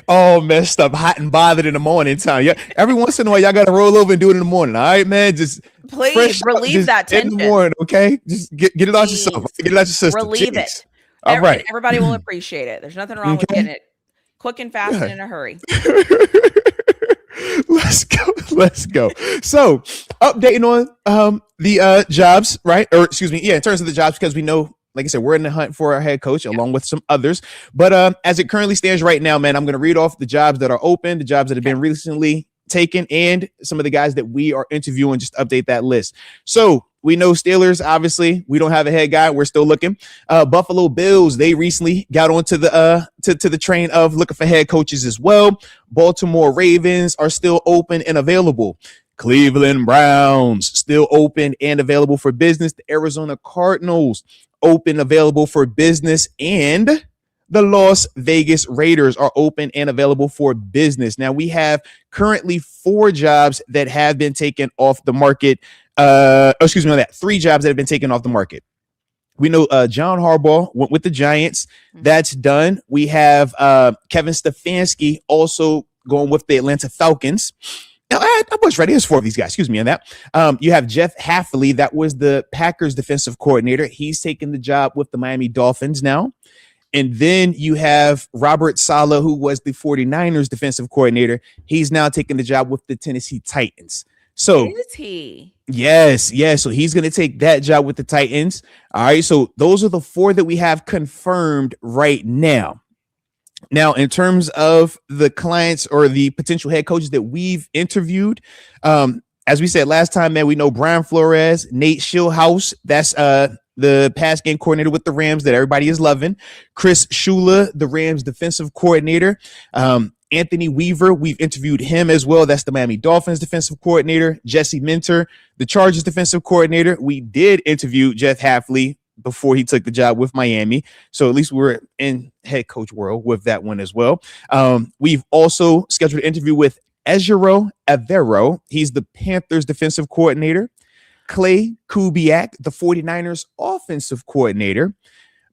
all messed up, hot and bothered in the morning time. Yeah, every once in a while, y'all got to roll over and do it in the morning. All right, man. Just please relieve that tension in the morning. Okay, just get it out yourself. Get it out your system. Relieve it. All right, everybody will appreciate it. There's nothing wrong with getting it quick and fast and in a hurry. Let's go. So, updating on the jobs, right? Or excuse me, in terms of the jobs, because we know, like I said, we're in the hunt for a head coach along with some others. But as it currently stands right now, man, I'm going to read off the jobs that are open, the jobs that have been recently taken, and some of the guys that we are interviewing. Just update that list. So we know Steelers, obviously, we don't have a head guy. We're still looking. Buffalo Bills, they recently got onto the to the train of looking for head coaches as well. Baltimore Ravens are still open and available. Cleveland Browns still open and available for business. The Arizona Cardinals open, available for business, and the Las Vegas Raiders are open and available for business. Now we have currently 4 jobs that have been taken off the market. 3 jobs that have been taken off the market. We know John Harbaugh went with the Giants. That's done. We have Kevin Stefanski also going with the Atlanta Falcons. I was ready. There's 4 of these guys. Excuse me on that. You have Jeff Hafley. That was the Packers defensive coordinator. He's taking the job with the Miami Dolphins now. And then you have Robert Saleh, who was the 49ers defensive coordinator. He's now taking the job with the Tennessee Titans. So is he? Yes. So he's going to take that job with the Titans. All right. So those are the 4 that we have confirmed right now. Now, in terms of the clients or the potential head coaches that we've interviewed, as we said last time, man, we know Brian Flores, Nate Schillhouse. That's the pass game coordinator with the Rams that everybody is loving. Chris Shula, the Rams defensive coordinator. Anthony Weaver, we've interviewed him as well. That's the Miami Dolphins defensive coordinator. Jesse Minter, the Chargers defensive coordinator. We did interview Jeff Hafley before he took the job with Miami. So at least we're in head coach world with that one as well. We've also scheduled an interview with Ejiro Evero. He's the Panthers defensive coordinator. Clay Kubiak, the 49ers offensive coordinator.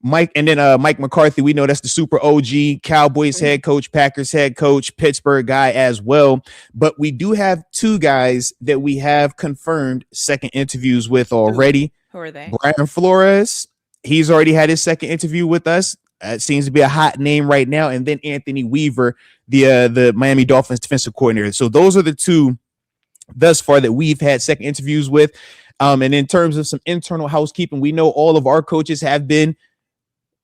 Mike McCarthy, we know that's the super OG Cowboys head coach, Packers head coach, Pittsburgh guy as well. But we do have 2 guys that we have confirmed second interviews with already. Who are they? Brian Flores, he's already had his second interview with us. It seems to be a hot name right now. And then Anthony Weaver, the Miami Dolphins defensive coordinator. So those are the 2 thus far that we've had second interviews with. And in terms of some internal housekeeping, we know all of our coaches have been,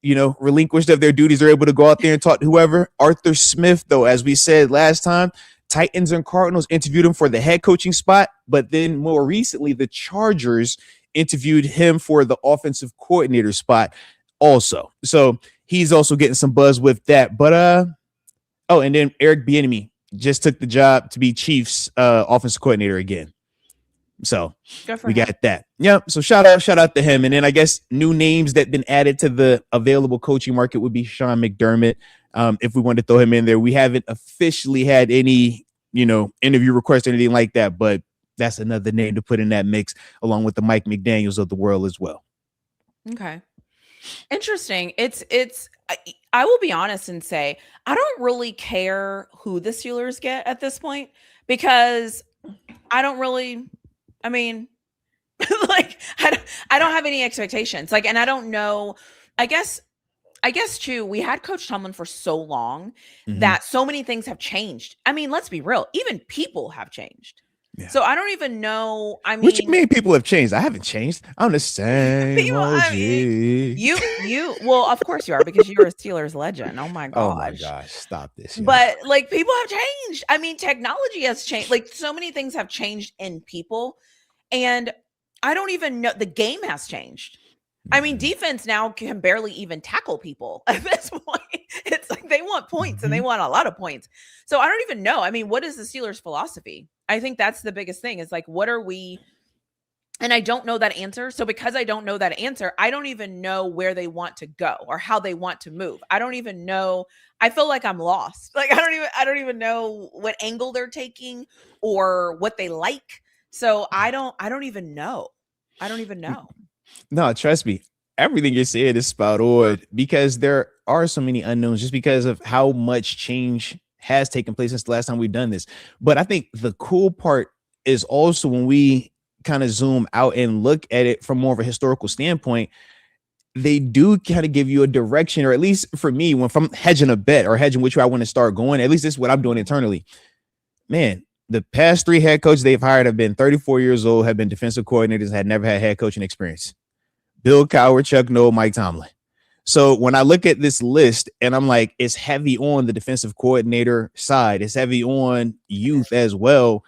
relinquished of their duties. They're able to go out there and talk to whoever. Arthur Smith, though, as we said last time, Titans and Cardinals interviewed him for the head coaching spot. But then more recently, the Chargers interviewed him for the offensive coordinator spot also. So he's also getting some buzz with that. But and then Eric Bieniemy just took the job to be Chiefs offensive coordinator again. So we got that. Yep. So shout out to him. And then I guess new names that been added to the available coaching market would be Sean McDermott. If we wanted to throw him in there, we haven't officially had any, interview requests or anything like that, but that's another name to put in that mix along with the Mike McDaniels of the world as well. Okay. Interesting. I will be honest and say, I don't really care who the Steelers get at this point because I don't really, I mean, like, I don't have any expectations. Like, and I don't know, I guess too, we had Coach Tomlin for so long that so many things have changed. I mean, let's be real. Even people have changed. Yeah. So I don't even know. I mean, what you mean people have changed? I haven't changed. I'm the same. Well, of course you are because you're a Steelers legend. Oh my gosh. Oh my gosh. Stop this. Yeah. But like people have changed. I mean, technology has changed. Like so many things have changed in people. And I don't even know. The game has changed. I mean, defense now can barely even tackle people at this point. It's like they want points and they want a lot of points. So I don't even know. I mean, what is the Steelers' philosophy? I think that's the biggest thing is like, what are we? And I don't know that answer. So because I don't know that answer, I don't even know where they want to go or how they want to move. I don't even know. I feel like I'm lost. Like I don't even know what angle they're taking or what they like. So I don't even know. I don't even know. No, trust me. Everything you're saying is spot on because there are so many unknowns just because of how much change has taken place since the last time we've done this. But I think the cool part is also when we kind of zoom out and look at it from more of a historical standpoint, they do kind of give you a direction, or at least for me, when I'm hedging a bet or hedging which way I want to start going, at least this is what I'm doing internally. Man, the past 3 head coaches they've hired have been 34 years old, have been defensive coordinators, had never had head coaching experience. Bill Cowher, Chuck Noll, Mike Tomlin. So when I look at this list and I'm like, it's heavy on the defensive coordinator side. It's heavy on youth as well.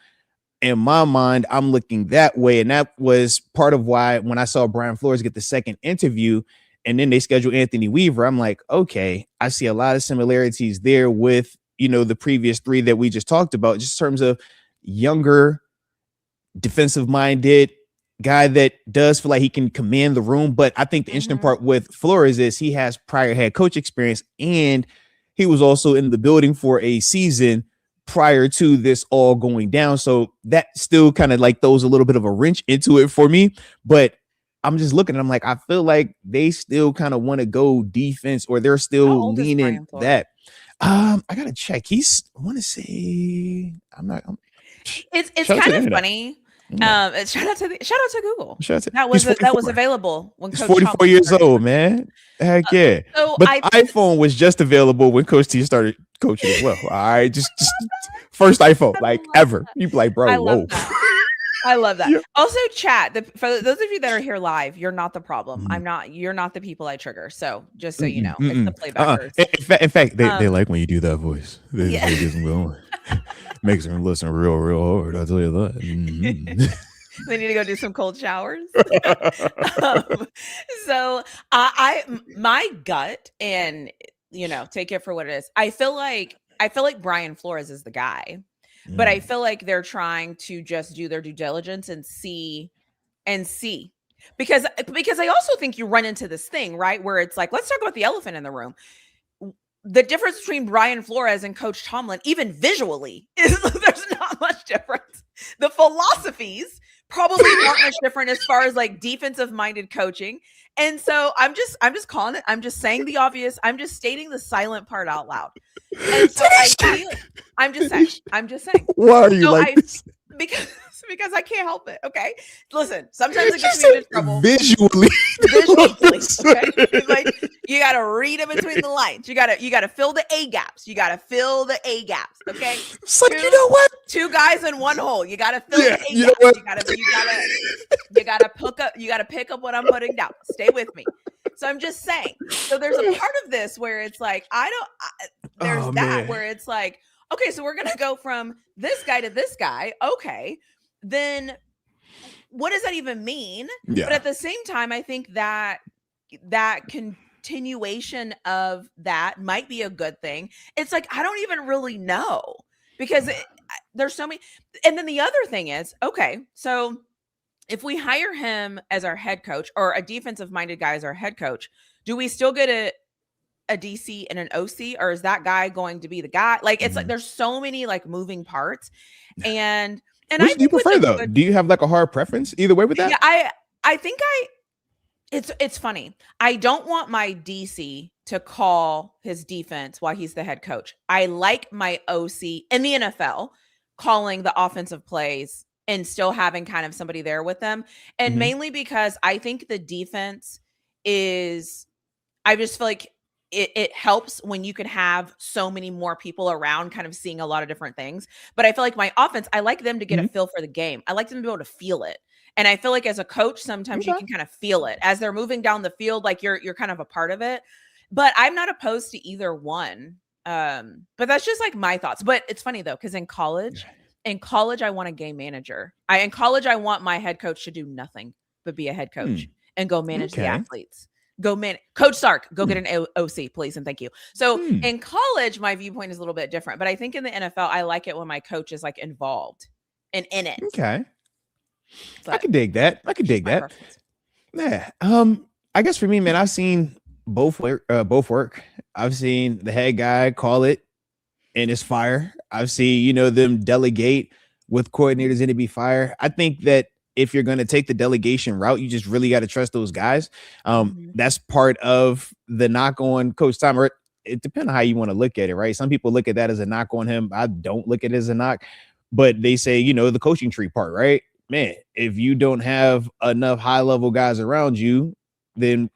In my mind, I'm looking that way. And that was part of why when I saw Brian Flores get the second interview and then they scheduled Anthony Weaver, I'm like, okay, I see a lot of similarities there with, the previous 3 that we just talked about, just in terms of younger, defensive-minded guy that does feel like he can command the room. But I think the interesting part with Flores is he has prior head coach experience and he was also in the building for a season prior to this all going down. So that still kind of like throws a little bit of a wrench into it for me. But I'm just looking and I'm like, I feel like they still kind of want to go defense or they're still leaning that. I got to check. I want to say it's kind of funny. Shout out to Google. That was available when Coach 44 Tomlin years old, man. Heck yeah. But the iPhone was just available when Coach T started coaching as well. All right, just first iPhone like ever. You be like, bro, whoa. I love that. Yeah. Also, chat. For those of you that are here live, you're not the problem. You're not the people I trigger. So just so you know, it's the playbackers. In fact, they like when you do that voice. They get them going. Makes them listen real hard. I'll tell you that. They need to go do some cold showers. So my gut, and take it for what it is. I feel like Brian Flores is the guy. But I feel like they're trying to just do their due diligence and see because I also think you run into this thing, right? Where it's like, let's talk about the elephant in the room. The difference between Brian Flores and Coach Tomlin, even visually, is there's not much difference. The philosophies probably aren't much different as far as like defensive minded coaching. And so I'm just calling it. I'm just saying the obvious. I'm just stating the silent part out loud. And so I'm just saying. Why are you like this? Because I can't help it. Okay. Listen, sometimes it gets me into trouble. Visually. Okay. It's like you gotta read in between the lines. You gotta fill the A gaps. Okay. It's like, you know what? 2 guys in 1 hole. You gotta fill the A gaps. You gotta pick up what I'm putting down. Stay with me. So I'm just saying. So there's a part of this where it's like, where it's like, okay, so we're going to go from this guy to this guy. Okay. Then what does that even mean? Yeah. But at the same time, I think that can continuation of that might be a good thing. It's like, I don't even really know because there's so many. And then the other thing is, okay, so if we hire him as our head coach or a defensive minded guy as our head coach, do we still get a DC and an OC, or is that guy going to be the guy? Like, it's like, there's so many like moving parts. And which do you prefer though? Do you have like a hard preference either way with that? Yeah, I think it's funny. I don't want my DC to call his defense while he's the head coach. I like my OC in the NFL calling the offensive plays and still having kind of somebody there with them. And mainly because I think the defense is, I just feel like it helps when you can have so many more people around kind of seeing a lot of different things. But I feel like my offense, I like them to get a feel for the game. I like them to be able to feel it. And I feel like as a coach, sometimes you can kind of feel it as they're moving down the field, like you're kind of a part of it. But I'm not opposed to either one. But that's just like my thoughts. But it's funny though, because in college, I want a game manager. In college, I want my head coach to do nothing but be a head coach and go manage the athletes. Coach Sark, go get an OC, please, and thank you. So in college, my viewpoint is a little bit different, but I think in the NFL, I like it when my coach is like involved and in it. Okay, but I can dig that. Preference. Yeah. I guess for me, man, I've seen both work. I've seen the head guy call it and it's fire. I've seen them delegate with coordinators and it be fire. I think that if you're going to take the delegation route, you just really got to trust those guys. That's part of the knock on Coach Tom. It depends on how you want to look at it, right? Some people look at that as a knock on him. I don't look at it as a knock, but they say, the coaching tree part, right? Man, if you don't have enough high level guys around you, then,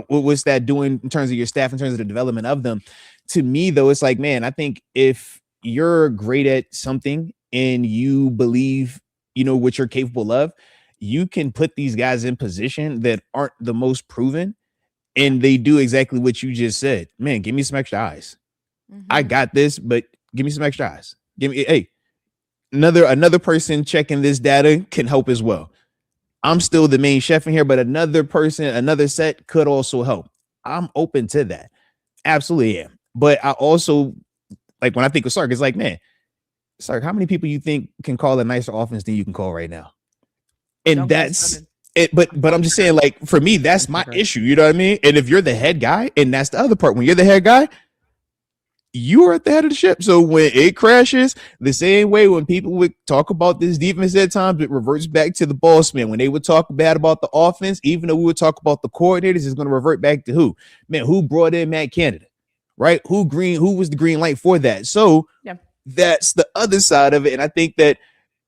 what's that doing in terms of your staff, in terms of the development of them? To me, though, it's like, man, I think if you're great at something and you believe what you're capable of, you can put these guys in position that aren't the most proven and they do exactly what you just said. Man, give me some extra eyes. I got this, but give me some extra eyes. Another person checking this data can help as well. I'm still the main chef in here, but another person, another set could also help. I'm open to that. Absolutely am. But I also, like, when I think of Sark, it's like, man, Sark, how many people you think can call a nicer offense than you can call right now? And that's it. But I'm just saying, like, for me, that's my issue. You know what I mean? And if you're the head guy, and that's the other part, when you're the head guy, you are at the head of the ship. So when it crashes, the same way when people would talk about this defense at times, it reverts back to the boss man. When they would talk bad about the offense, even though we would talk about the coordinators, it's going to revert back to who? Man, who brought in Matt Canada? Right? Who was the green light for that? So that's the other side of it. And I think that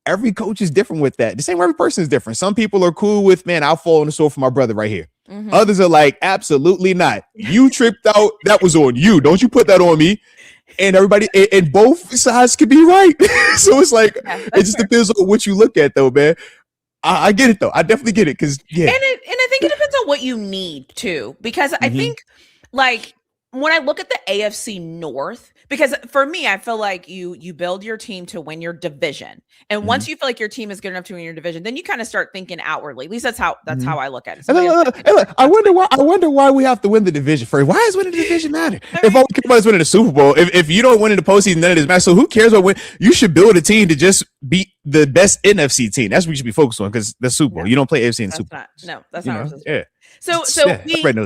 every coach is different with that. The same way every person is different. Some people are cool with, man, I'll fall on the sword for my brother right here. Others are like, absolutely not. You tripped out. That was on you. Don't you put that on me. And everybody, and both sides can be right. So it's like, it just depends on what you look at though, man. I get it though. I definitely get it. Cause and I think it depends on what you need too, because I think like, when I look at the AFC North, because for me, I feel like you build your team to win your division. And once you feel like your team is good enough to win your division, then you kind of start thinking outwardly. At least that's how I look at it. Look, I wonder why we have to win the division first. Why does winning the division matter? If all we care about is winning the Super Bowl, if you don't win in the postseason, none of this matters. So who cares what win? You should build a team to just beat the best NFC team. That's what you should be focused on, because the Super Bowl. You don't play AFC in the Super Bowl. No, that's not what we're supposed to do. So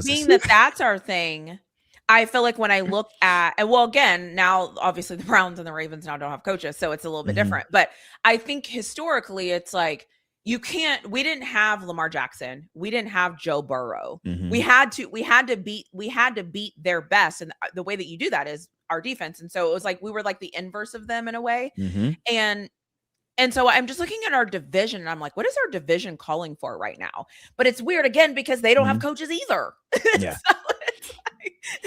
being that's our thing, I feel like when I look at, and well, again, now obviously the Browns and the Ravens now don't have coaches, so it's a little bit different. But I think historically, it's like we didn't have Lamar Jackson, we didn't have Joe Burrow. We had to beat their best, and the way that you do that is our defense. And so it was like we were like the inverse of them in a way. And so I'm just looking at our division and I'm like, what is our division calling for right now? But it's weird again because they don't have coaches either. Yeah.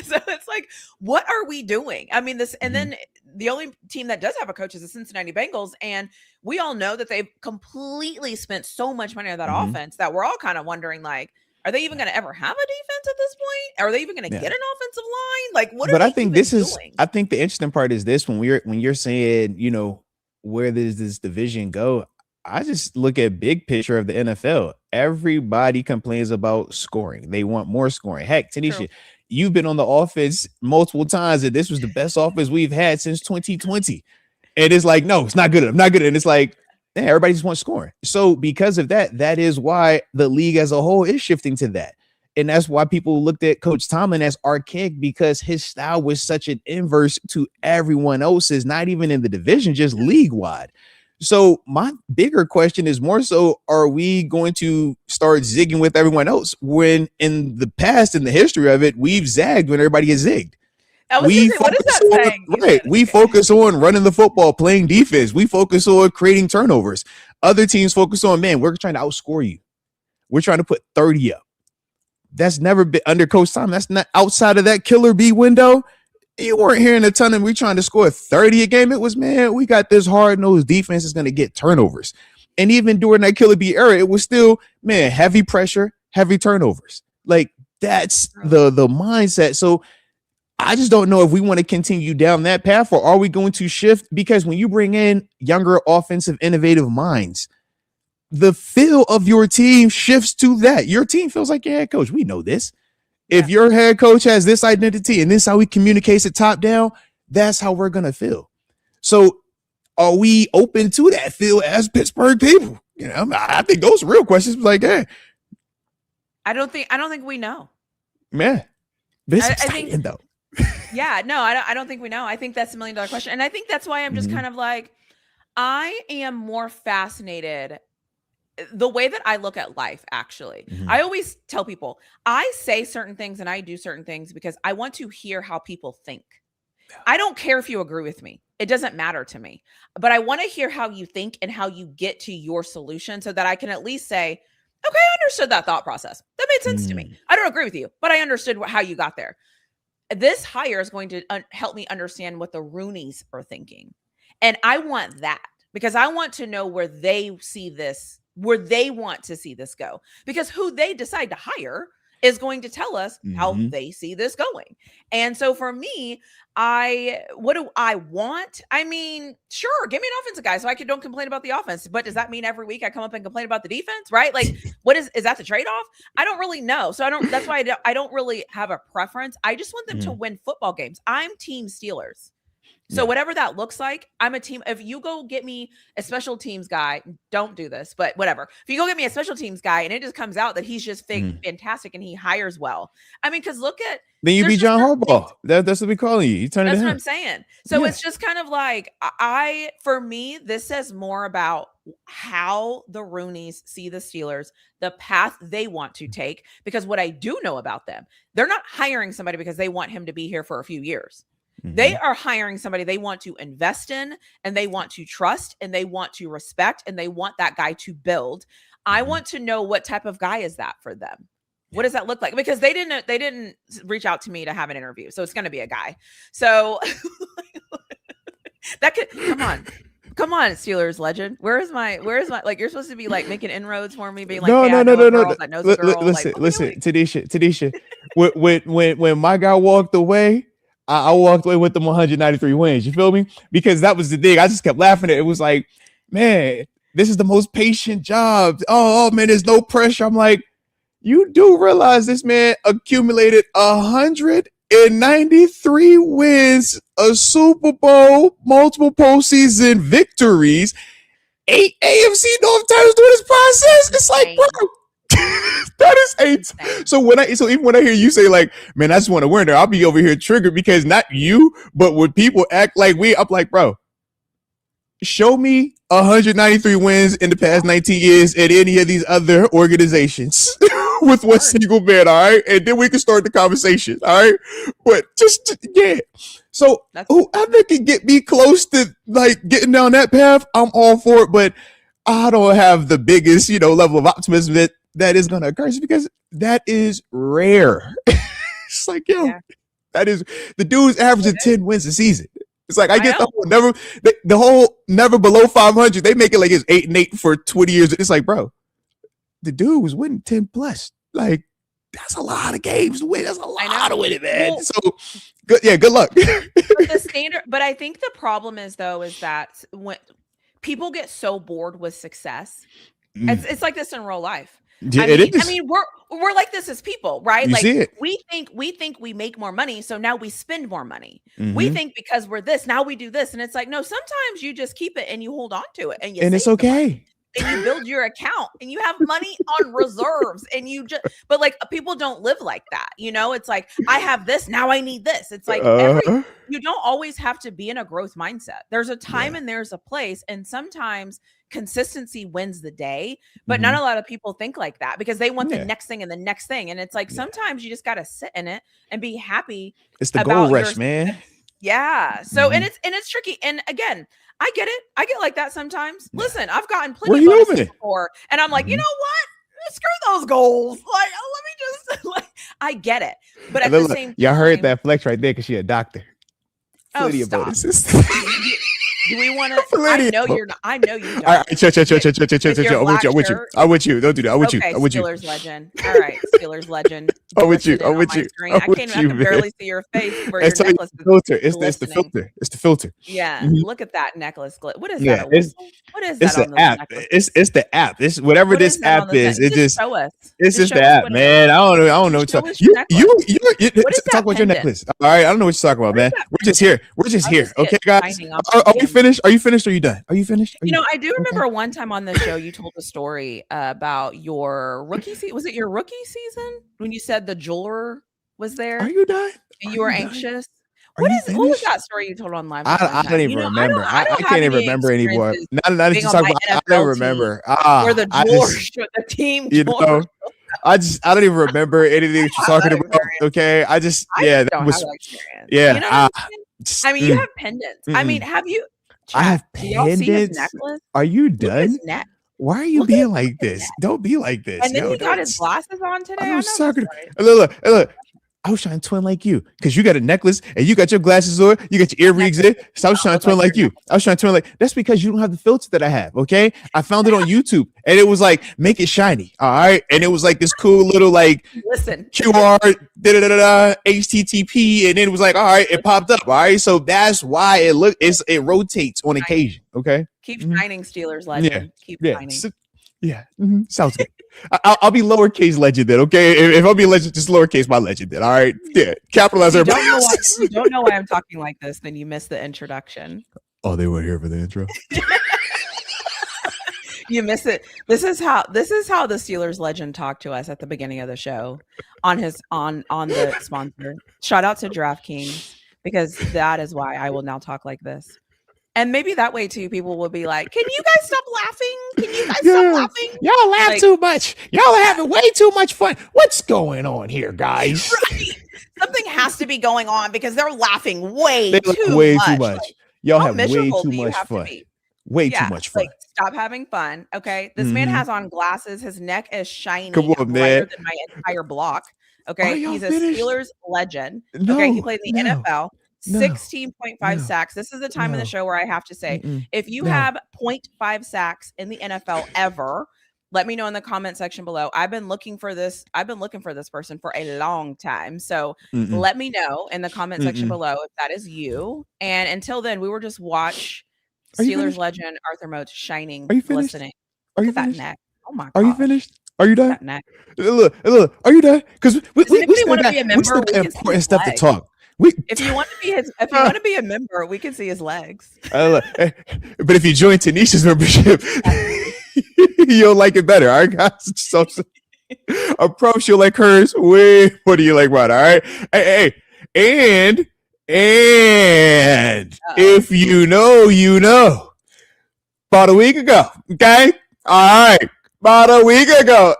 So it's like, what are we doing? I mean, this, and then the only team that does have a coach is the Cincinnati Bengals. And we all know that they've completely spent so much money on that offense that we're all kind of wondering, like, are they even going to ever have a defense at this point? Are they even going to get an offensive line? Like, what? But I think I think the interesting part is this: when you're saying, where does this division go? I just look at big picture of the NFL. Everybody complains about scoring. They want more scoring. Heck, TaNeisha, you've been on the offense multiple times, and this was the best offense we've had since 2020. And it's like, no, it's not good enough, not good. And it's like, yeah, everybody just wants scoring. So because of that, that is why the league as a whole is shifting to that. And that's why people looked at Coach Tomlin as archaic, because his style was such an inverse to everyone else's, not even in the division, just league wide. So my bigger question is more so, are we going to start zigging with everyone else when in the past, in the history of it, we've zagged when everybody gets zigged? What is that saying? Right. We focus on running the football, playing defense. We focus on creating turnovers. Other teams focus on, man, we're trying to outscore you. We're trying to put 30 up. That's never been under Coach Tom. That's not outside of that killer bee window. You weren't hearing a ton of we trying to score 30 a game. It was, man, we got this hard-nosed defense is going to get turnovers. And even during that killer bee era, it was still, man, heavy pressure, heavy turnovers. Like, that's the mindset. So I just don't know if we want to continue down that path, or are we going to shift? Because when you bring in younger offensive innovative minds, the feel of your team shifts to that. Your team feels like, yeah, coach, we know this. If your head coach has this identity and this is how he communicates it top down, that's how we're going to feel. So are we open to that feel as Pittsburgh people? You know, I think those are real questions. Like, hey, I don't think we know. Man, this is exciting though. Yeah, no, I don't think we know. I think that's $1 million question. And I think that's why I'm just kind of like, I am more fascinated the way that I look at life, actually. I always tell people, I say certain things and I do certain things because I want to hear how people think. I don't care if you agree with me. It doesn't matter to me. But I want to hear how you think and how you get to your solution so that I can at least say, okay, I understood that thought process. That made sense to me. I don't agree with you, but I understood how you got there. This hire is going to help me understand what the Rooneys are thinking. And I want that because I want to know where they see this, where they want to see this go, because who they decide to hire is going to tell us how they see this going. And so for me, what do I want? I mean, sure, give me an offensive guy so I don't complain about the offense. But does that mean every week I come up and complain about the defense, right? Like, what is that the trade-off? I don't really know. So that's why I don't really have a preference. I just want them to win football games. I'm team Steelers. So whatever that looks like, I'm a team. If you go get me a special teams guy, don't do this, but whatever. If you go get me a special teams guy and it just comes out that he's just fantastic and he hires well. I mean, because look at. Then you be John Harbaugh. That's what we calling you. You turn it That's to what him. I'm saying. So it's just kind of like, for me, this says more about how the Rooneys see the Steelers, the path they want to take, because what I do know about them, they're not hiring somebody because they want him to be here for a few years. They are hiring somebody they want to invest in and they want to trust and they want to respect and they want that guy to build. I want to know what type of guy is that for them. What does that look like? Because they didn't reach out to me to have an interview. So it's going to be a guy. So that could come on, Steelers legend. Where's my like, you're supposed to be like making inroads for me, being like, no. That knows a girl. Listen, TaNeisha. When my guy walked away, I walked away with them 193 wins. You feel me? Because that was the thing. I just kept laughing at it. It was like, man, this is the most patient job. Oh man, there's no pressure. I'm like, you do realize this man accumulated 193 wins, a Super Bowl, multiple postseason victories, 8 AFC North titles during this process. It's like, bro. That is so even when I hear you say like, man, I just want to win there, I'll be over here triggered because not you, but when people act like I'm like, bro, show me 193 wins in the past 19 years at any of these other organizations with one single man, all right? And then we can start the conversation, all right? But just So whoever can get me close to like getting down that path, I'm all for it. But I don't have the biggest, level of optimism that is going to occur because that is rare. It's like, that is the dude's averaging 10 wins a season. It's like I get the whole never below 500. They make it like it's 8-8 for 20 years. It's like, bro, the dude was winning 10 plus. Like, that's a lot of games to win. That's a lot of winning, man. Well, so good luck. But I think the problem is that people get so bored with success. Mm. It's like this in real life. Yeah, I mean, we're like this as people, right? You like see it. we think we make more money, so now we spend more money. Mm-hmm. We think because we're this, now we do this, and it's like, no, sometimes you just keep it and you hold on to it, and it's okay. And you build your account and you have money on reserves, and you just, but like people don't live like that. You know, it's like, I have this, now I need this. It's like you don't always have to be in a growth mindset. There's a time and there's a place. And sometimes consistency wins the day, but not a lot of people think like that because they want the next thing and the next thing. And it's like, sometimes you just got to sit in it and be happy. It's the goal rush, man. Yeah. So, and it's tricky. And again, I get it. I get like that sometimes. Listen, I've gotten plenty of bonuses before, and I'm like, you know what? Screw those goals. Like, let me just like, I get it. But at the same time, y'all heard that flex right there because she a doctor. Plenty of bonuses. Do we want to? I know you're not. I know you don't. All right, chill. I'm with you. Don't do that. I'm with you. I'm with you. Steelers legend. All right, Steelers legend. I'm with you. I can barely see your face where your necklace is. Filter. It's the filter. It's the filter. Yeah. Look at that necklace. What is that? What is that? It's the app. It's the app. It's whatever this app is. It just show us. It's just the app, man. I don't know. You talk about your necklace. All right. I don't know what you're talking about, man. We're just here. Okay, guys. Are we finished? Are you finished? Or are you done? Are you finished? I do remember one time on the show you told a story about your rookie season. Was it your rookie season when you said the jeweler was there? Are you done? And you were anxious. What was that story you told on live? I don't even remember. I can't even remember anymore. Now that you talk about, I don't remember. Or the jeweler, the team. I don't even remember anything that you're talking about. Okay, that was I mean, you have pendants. I mean, have you? I have pendants. Are you done? Why are you being like this? Don't be like this. And then he got his glasses on today. Look. I was trying to twin like you because you got a necklace and you got your glasses on, you got your earrings in. So I was trying to twin like you. That's because you don't have the filter that I have. Okay. I found it on YouTube and it was like, make it shiny. All right. And it was like this cool little QR, HTTP. And then it was like, all right, it popped up. All right. So that's why it rotates on occasion. Okay. Keep shining, Steelers legend. Keep shining. Sounds good. I'll be lowercase legend then, okay? If I'll be legend, just lowercase my legend then, all right? Yeah, capitalize everybody. You don't know why I'm talking like this, then you missed the introduction. Oh, they weren't here for the intro. You miss it. This is how the Steelers legend talked to us at the beginning of the show on the sponsor. Shout out to DraftKings because that is why I will now talk like this. And maybe that way too, people will be like, "Can you guys stop laughing? Can you guys stop laughing? Y'all laugh too much. Y'all are having way too much fun. What's going on here, guys?" Right. Something has to be going on because they're laughing way too much. Like, y'all have way too much fun. Way too much fun. Like, stop having fun. Okay. This man has on glasses. His neck is shiny. Come on, brighter than my entire block. Okay. He's a Steelers legend. Okay. He played in the NFL. 16.5 sacks. This is the time in the show where I have to say, if you have 0.5 sacks in the NFL ever, let me know in the comment section below. I've been looking for this person for a long time. So let me know in the comment section below if that is you. And until then, we will just watch Steelers legend Arthur Moats shining, listening. Are you Look at finished? That neck. Oh my god. Are you finished? Are you done? That neck. Look, are you done? Because we still got important stuff to talk. If you want to be a member, we can see his legs. But if you join TaNeisha's membership, you'll like it better. All right, guys. So I promise you'll like hers way more than you like mine. All right. Hey, and if you know, you know. About a week ago, okay. All right. About a week ago.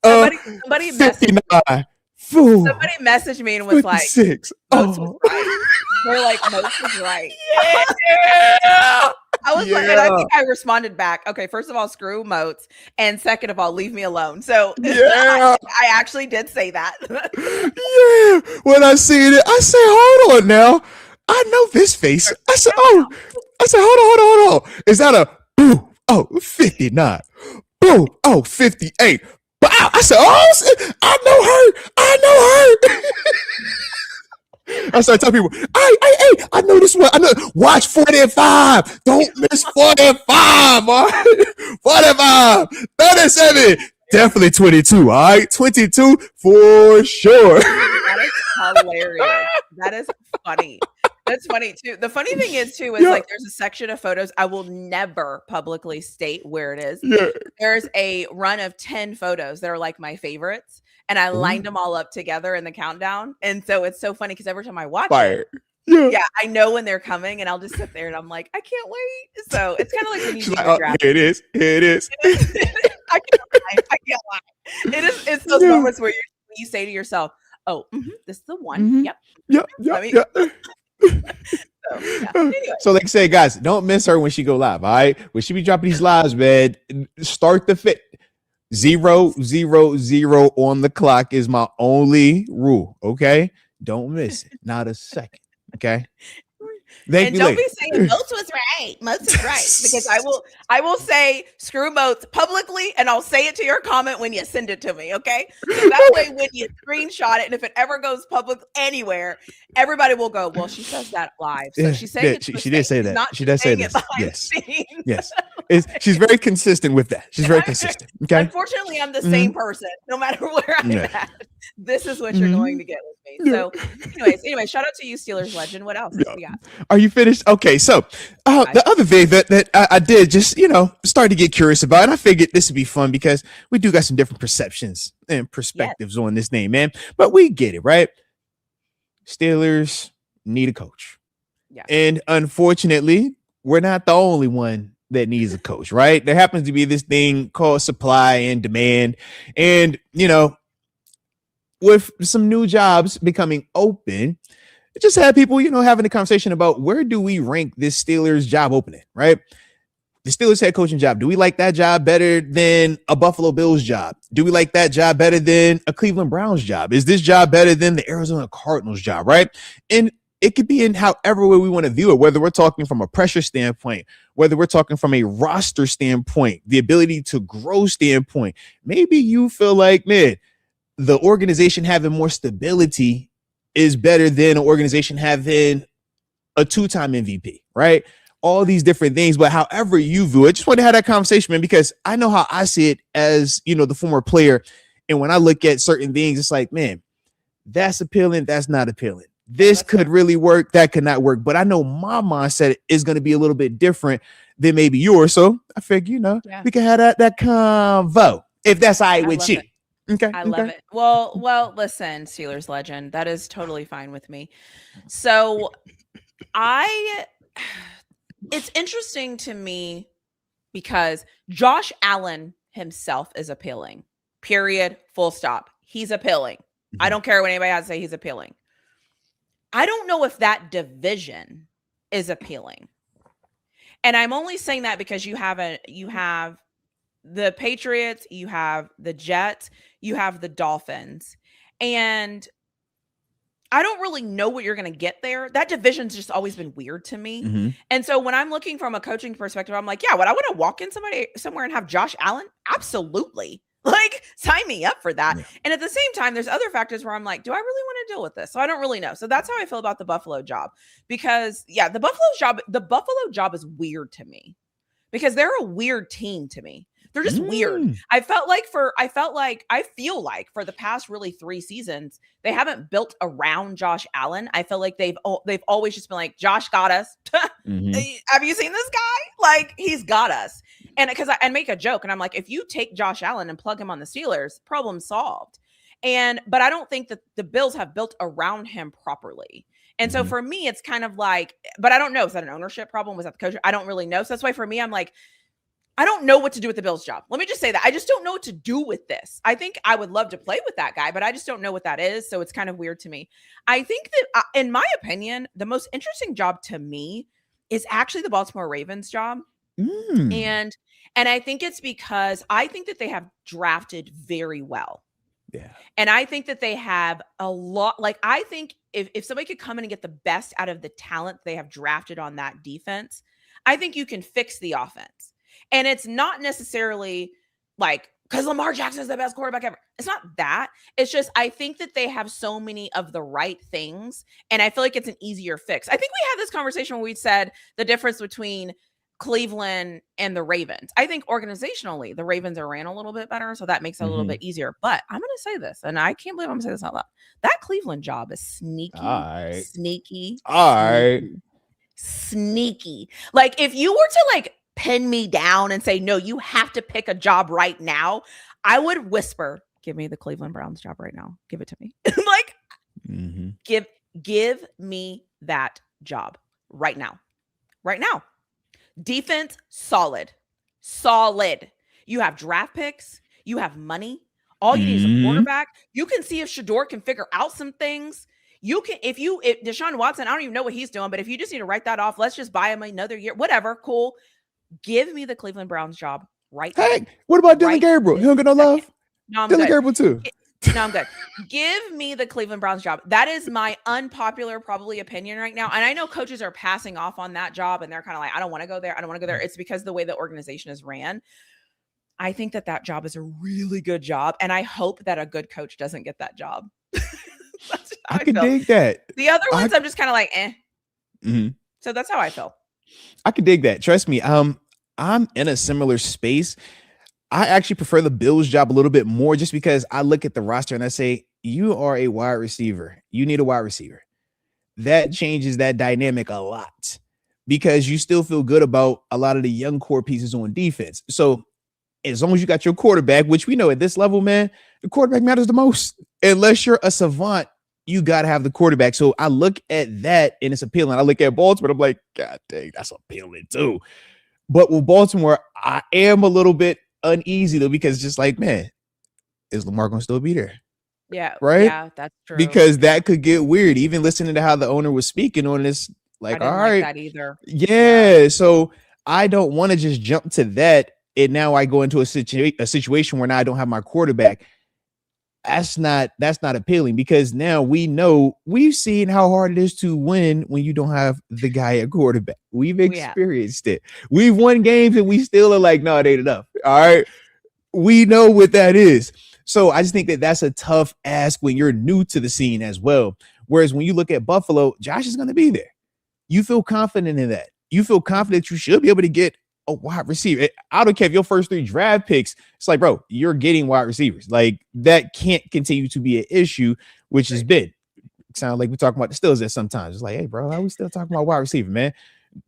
Somebody 59. Fool. Somebody messaged me and was 56. Moats was right. They're like, Moats was right. Yeah. I was like, and I think I responded back. Okay, first of all, screw Moats, and second of all, leave me alone. So I actually did say that. Yeah. When I seen it, I said, hold on now. I know this face. I said, hold on. Is that a boo? Oh, 59. Boo. Oh, 58. Wow. I said, I know her. I start telling people, I know this one. I know. Watch 45. Don't miss 45, boy. 45, 37. Definitely 22. All right, 22 for sure. That is hilarious. That is funny. That's funny too. The funny thing is like there's a section of photos. I will never publicly state where it is. Yeah. There's a run of 10 photos that are like my favorites. And I lined them all up together in the countdown. And so it's so funny because every time I watch it, yeah, I know when they're coming and I'll just sit there and I'm like, I can't wait. So it's kind of like when you do your draft. Here it is. I can't lie. It's those moments where you say to yourself, oh, this is the one. Yep. So like I say, guys, don't miss her when she go live. All right, when she be dropping these lives, man, start the fit. 0, 0, 0 on the clock is my only rule. Okay, don't miss it, not a second. Okay. Thank you. Don't be saying Moats was right. Moats is right, because I will say screw Moats publicly, and I'll say it to your comment when you send it to me. Okay, so that way when you screenshot it, and if it ever goes public anywhere, everybody will go, well, she says that live, so she's saying it. She did say that. She does say this. Yes. She's very consistent with that. She's very consistent. Okay. Unfortunately, I'm the same person, no matter where I'm at. This is what you're going to get with me. So, anyway, shout out to you, Steelers legend. What else? We got? Are you finished? Okay, so the other thing that I did just start to get curious about, and I figured this would be fun because we do got some different perceptions and perspectives on this name, man. But we get it, right? Steelers need a coach, and unfortunately, we're not the only one that needs a coach, right? There happens to be this thing called supply and demand, and with some new jobs becoming open, it just had people, having a conversation about where do we rank this Steelers job opening, right? The Steelers head coaching job. Do we like that job better than a Buffalo Bills job? Do we like that job better than a Cleveland Browns job? Is this job better than the Arizona Cardinals job, right? And it could be in however way we want to view it, whether we're talking from a pressure standpoint, whether we're talking from a roster standpoint, the ability to grow standpoint. Maybe you feel like, man, the organization having more stability is better than an organization having a 2-time MVP, right? All these different things, but however you view it, just want to have that conversation, man, because I know how I see it as, the former player. And when I look at certain things, it's like, man, that's appealing. That's not appealing. This could really work. That could not work. But I know my mindset is going to be a little bit different than maybe yours. So I figure, we can have that convo if that's all right with you. Okay. I love it. Well, listen, Steelers legend, that is totally fine with me. So it's interesting to me because Josh Allen himself is appealing. Period. Full stop. He's appealing. I don't care what anybody has to say. He's appealing. I don't know if that division is appealing. And I'm only saying that because you have the Patriots, you have the Jets, you have the Dolphins. And I don't really know what you're going to get there. That division's just always been weird to me. And so when I'm looking from a coaching perspective, I'm like, would I want to walk in somewhere and have Josh Allen? Absolutely. Like, sign me up for that. And at the same time, there's other factors where I'm like, do I really want to deal with this? So I don't really know. So that's how I feel about the Buffalo job, because the Buffalo job is weird to me because they're a weird team to me. They're just weird. I feel like for the past really 3 seasons, they haven't built around Josh Allen. I feel like they've always just been like, Josh got us. Have you seen this guy? Like, he's got us. And because I make a joke and I'm like, if you take Josh Allen and plug him on the Steelers, problem solved. But I don't think that the Bills have built around him properly. And so for me, it's kind of like, but I don't know. Is that an ownership problem? Was that the coach? I don't really know. So that's why for me, I'm like, I don't know what to do with the Bills job. Let me just say that. I just don't know what to do with this. I think I would love to play with that guy, but I just don't know what that is. So it's kind of weird to me. I think that, in my opinion, the most interesting job to me is actually the Baltimore Ravens job. And I think it's because I think that they have drafted very well. Yeah. And I think that they have a lot. Like, I think if somebody could come in and get the best out of the talent they have drafted on that defense, I think you can fix the offense. And it's not necessarily like because Lamar Jackson is the best quarterback ever. It's not that. It's just, I think that they have so many of the right things. And I feel like it's an easier fix. I think we had this conversation where we said the difference between Cleveland and the Ravens. I think organizationally, the Ravens are ran a little bit better. So that makes it a little bit easier. But I'm going to say this, and I can't believe I'm going to say this out loud. That Cleveland job is sneaky, sneaky. Like, if you were to like pin me down and say, no, you have to pick a job right now, I would whisper, give me the Cleveland Browns job right now. Give it to me. Like, give me that job right now. Right now. Defense, solid. You have draft picks. You have money. All you need is a quarterback. You can see if Shador can figure out some things. You can, if Deshaun Watson, I don't even know what he's doing, but if you just need to write that off, let's just buy him another year. Whatever, cool. Give me the Cleveland Browns job right now. Hey, what about Dylan Gabriel? He don't get no love. No, I'm Dylan good. Gabriel too. No, I'm good. Give me the Cleveland Browns job. That is my unpopular, probably opinion right now. And I know coaches are passing off on that job and they're kind of like, I don't want to go there. I don't want to go there. It's because the way the organization is ran. I think that job is a really good job. And I hope that a good coach doesn't get that job. I can dig that. The other ones, I'm just kind of like, So that's how I feel. I can dig that. Trust me. I'm in a similar space. I actually prefer the Bills job a little bit more just because I look at the roster and I say, you are a wide receiver. You need a wide receiver. That changes that dynamic a lot because you still feel good about a lot of the young core pieces on defense. So as long as you got your quarterback, which we know at this level, man, the quarterback matters the most. Unless you're a savant, you got to have the quarterback. So I look at that and it's appealing. I look at Baltimore, I'm like, God dang, that's appealing too. But with Baltimore, I am a little bit uneasy though, because just like, man, is Lamar going to still be there? Yeah. Right. Yeah, that's true. Because that could get weird. Even listening to how the owner was speaking on this, like, all right, like that either. Yeah. So I don't want to just jump to that. And now I go into a situation where now I don't have my quarterback. That's not appealing because now we've seen how hard it is to win when you don't have the guy at quarterback. We've experienced it. We've won games and we still are like, no, it ain't enough. All right. We know what that is. So I just think that that's a tough ask when you're new to the scene as well. Whereas when you look at Buffalo, Josh is going to be there. You feel confident in that. You feel confident you should be able to get a wide receiver. I don't care if your first 3 draft picks, it's like, bro, you're getting wide receivers. Like that can't continue to be an issue, which has been. Sound like we're talking about the Steelers at sometimes. It's like, hey, bro, are we still talking about wide receiver, man?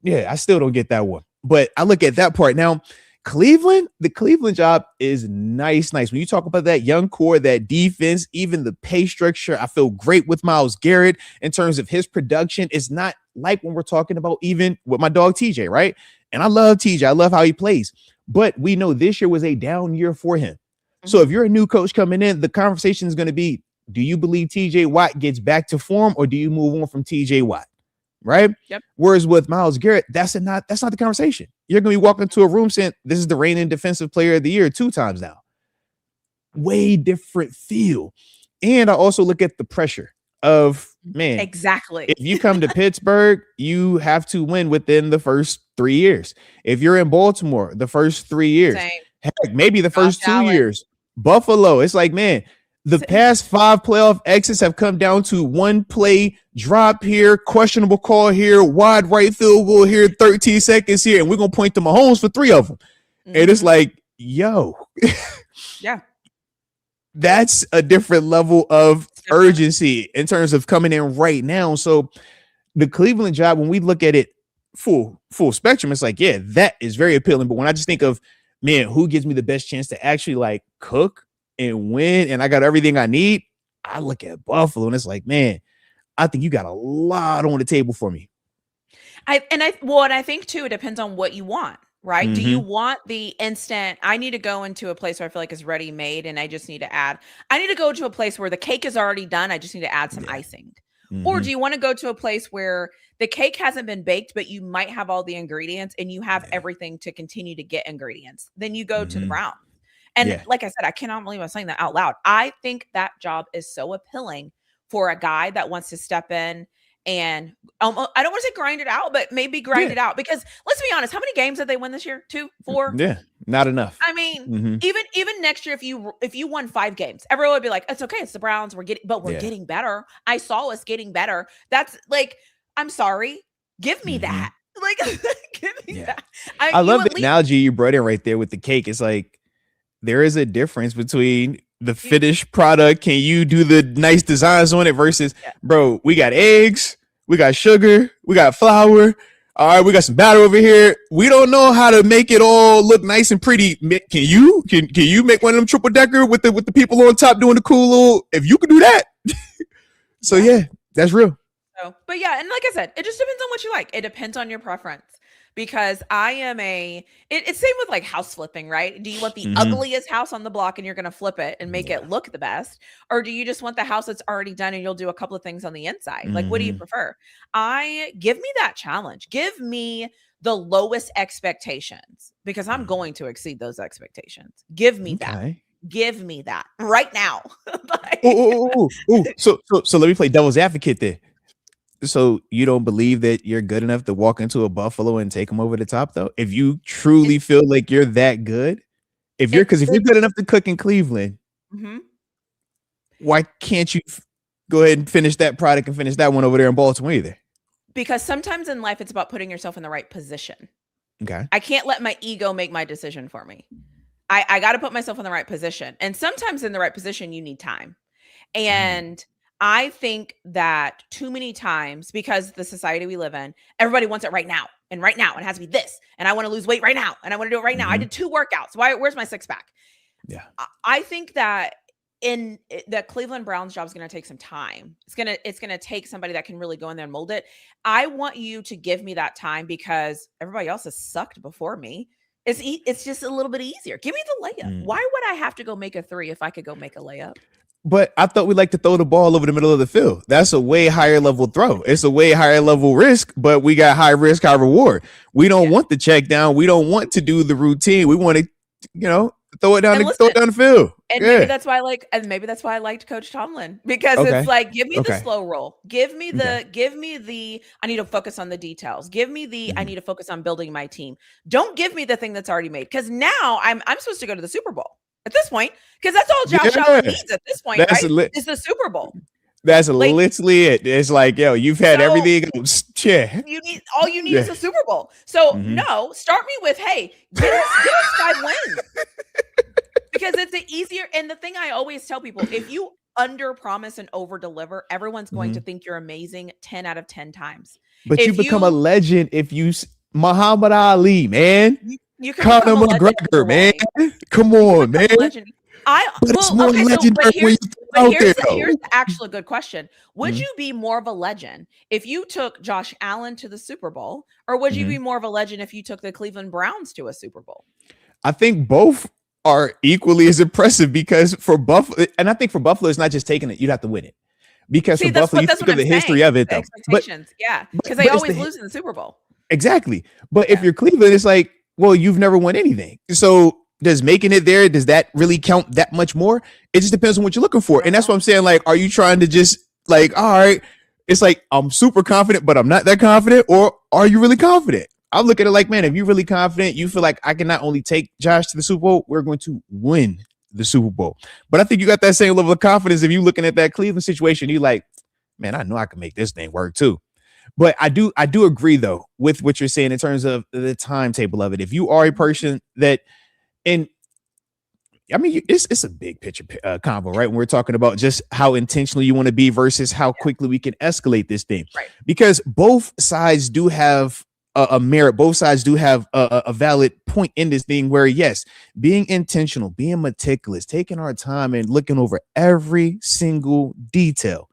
Yeah, I still don't get that one. But I look at that part. Now, the Cleveland job is nice. When you talk about that young core, that defense, even the pay structure, I feel great with Myles Garrett in terms of his production. It's not like when we're talking about even with my dog TJ, right? And I love TJ. I love how he plays. But we know this year was a down year for him. So if you're a new coach coming in, the conversation is going to be, do you believe TJ Watt gets back to form or do you move on from TJ Watt? Right? Yep. Whereas with Myles Garrett, that's not the conversation. You're going to be walking into a room saying, this is the reigning defensive player of the year 2 times now. Way different feel. And I also look at the pressure of, man, exactly. If you come to Pittsburgh, you have to win within the first 3 years. If you're in Baltimore, the first 3 years, heck, maybe the first 2 years, Buffalo, it's like, man, the past 5 playoff exits have come down to 1 play drop here, questionable call here, wide right field goal here, 13 seconds here, and we're going to point to Mahomes for 3 of them. And it's like, yo. Yeah. That's a different level of urgency in terms of coming in right now. So the Cleveland job, when we look at it full spectrum, it's like, yeah, that is very appealing. But when I just think of, man, who gives me the best chance to actually like cook and win, and I got everything I need, I look at Buffalo and it's like, man, I think you got a lot on the table for me. I think too, it depends on what you want. Right? Do you want the instant, I need to go into a place where I feel like it's ready made and I just need to add, I need to go to a place where the cake is already done. I just need to add some icing. Or do you want to go to a place where the cake hasn't been baked, but you might have all the ingredients and you have everything to continue to get ingredients? Then you go to the Browns. And like I said, I cannot believe I'm saying that out loud. I think that job is so appealing for a guy that wants to step in and I don't want to say grind it out, but maybe grind it out, because let's be honest, how many games did they win this year? 2, 4? Yeah, not enough. I mean, even next year, if you won 5 games, everyone would be like, it's okay, it's the Browns, we're getting better. I saw us getting better. That's like, I'm sorry, give me that. Like, give me that. I love the analogy you brought in right there with the cake. It's like, there is a difference between the finished product. Can you do the nice designs on it versus, bro, we got eggs, we got sugar, we got flour. All right, we got some batter over here. We don't know how to make it all look nice and pretty. Can you? Can you make one of them triple decker with the people on top doing the cool little? If you can do that, so yeah, that's real. So, but yeah, and like I said, it just depends on what you like. It depends on your preference. Because I am it's same with like house flipping, right? Do you want the ugliest house on the block and you're going to flip it and make it look the best? Or do you just want the house that's already done and you'll do a couple of things on the inside? Like, what do you prefer? Give me that challenge. Give me the lowest expectations, because I'm going to exceed those expectations. Give me that. Give me that right now. Like, So let me play devil's advocate there. So you don't believe that you're good enough to walk into a Buffalo and take them over the top, though? If you truly feel like you're that good, if you're good enough to cook in Cleveland, why can't you go ahead and finish that product and finish that one over there in Baltimore either? Because sometimes in life, it's about putting yourself in the right position. Okay. I can't let my ego make my decision for me. I got to put myself in the right position. And sometimes in the right position, you need time. And I think that too many times, because the society we live in, everybody wants it right now. And right now, it has to be this. And I want to lose weight right now. And I want to do it right now. I did 2 workouts. Where's my 6-pack? Yeah. I think that the Cleveland Browns job is going to take some time. It's going to take somebody that can really go in there and mold it. I want you to give me that time, because everybody else has sucked before me. It's just a little bit easier. Give me the layup. Why would I have to go make a 3 if I could go make a layup? But I thought we like to throw the ball over the middle of the field. That's a way higher level throw. It's a way higher level risk, but we got high risk, high reward. We don't want the check down. We don't want to do the routine. We want to, throw it down the field. And maybe that's why I liked Coach Tomlin, because it's like, give me the slow roll. Give me the I need to focus on the details. Give me the I need to focus on building my team. Don't give me the thing that's already made, because now I'm supposed to go to the Super Bowl at this point, because that's all Josh Allen needs at this point, right? It's the Super Bowl. That's literally it. It's like, yo, you've had everything. You need is a Super Bowl. So no, start me with, hey, get us 5 wins. Because it's the easier. And the thing I always tell people, if you under promise and over deliver, everyone's going to think you're amazing 10 out of 10 times. But you become a legend if you Muhammad Ali, man. You can Conor McGregor, man. Come on, man. It's more legendary when you're out there. Here's actually a good question. Would you be more of a legend if you took Josh Allen to the Super Bowl, or would you be more of a legend if you took the Cleveland Browns to a Super Bowl? I think both are equally as impressive, because for Buffalo, and I think for Buffalo, it's not just taking it, you'd have to win it. Because for Buffalo, you think of the history of it, though. Expectations, because they always lose in the Super Bowl. Exactly. But if you're Cleveland, it's like, well, you've never won anything. So does making it there, does that really count that much more? It just depends on what you're looking for. And that's what I'm saying. Like, are you trying to just like, all right, it's like, I'm super confident, but I'm not that confident? Or are you really confident? I look at it like, man, if you're really confident, you feel like I can not only take Josh to the Super Bowl, we're going to win the Super Bowl. But I think you got that same level of confidence if you're looking at that Cleveland situation. You're like, man, I know I can make this thing work too. But I do agree, though, with what you're saying in terms of the timetable of it. If you are a person that, and I mean, it's a big picture convo, right? When we're talking about just how intentional you want to be versus how quickly we can escalate this thing, right? Because both sides do have a merit. Both sides do have a valid point in this thing where, yes, being intentional, being meticulous, taking our time and looking over every single detail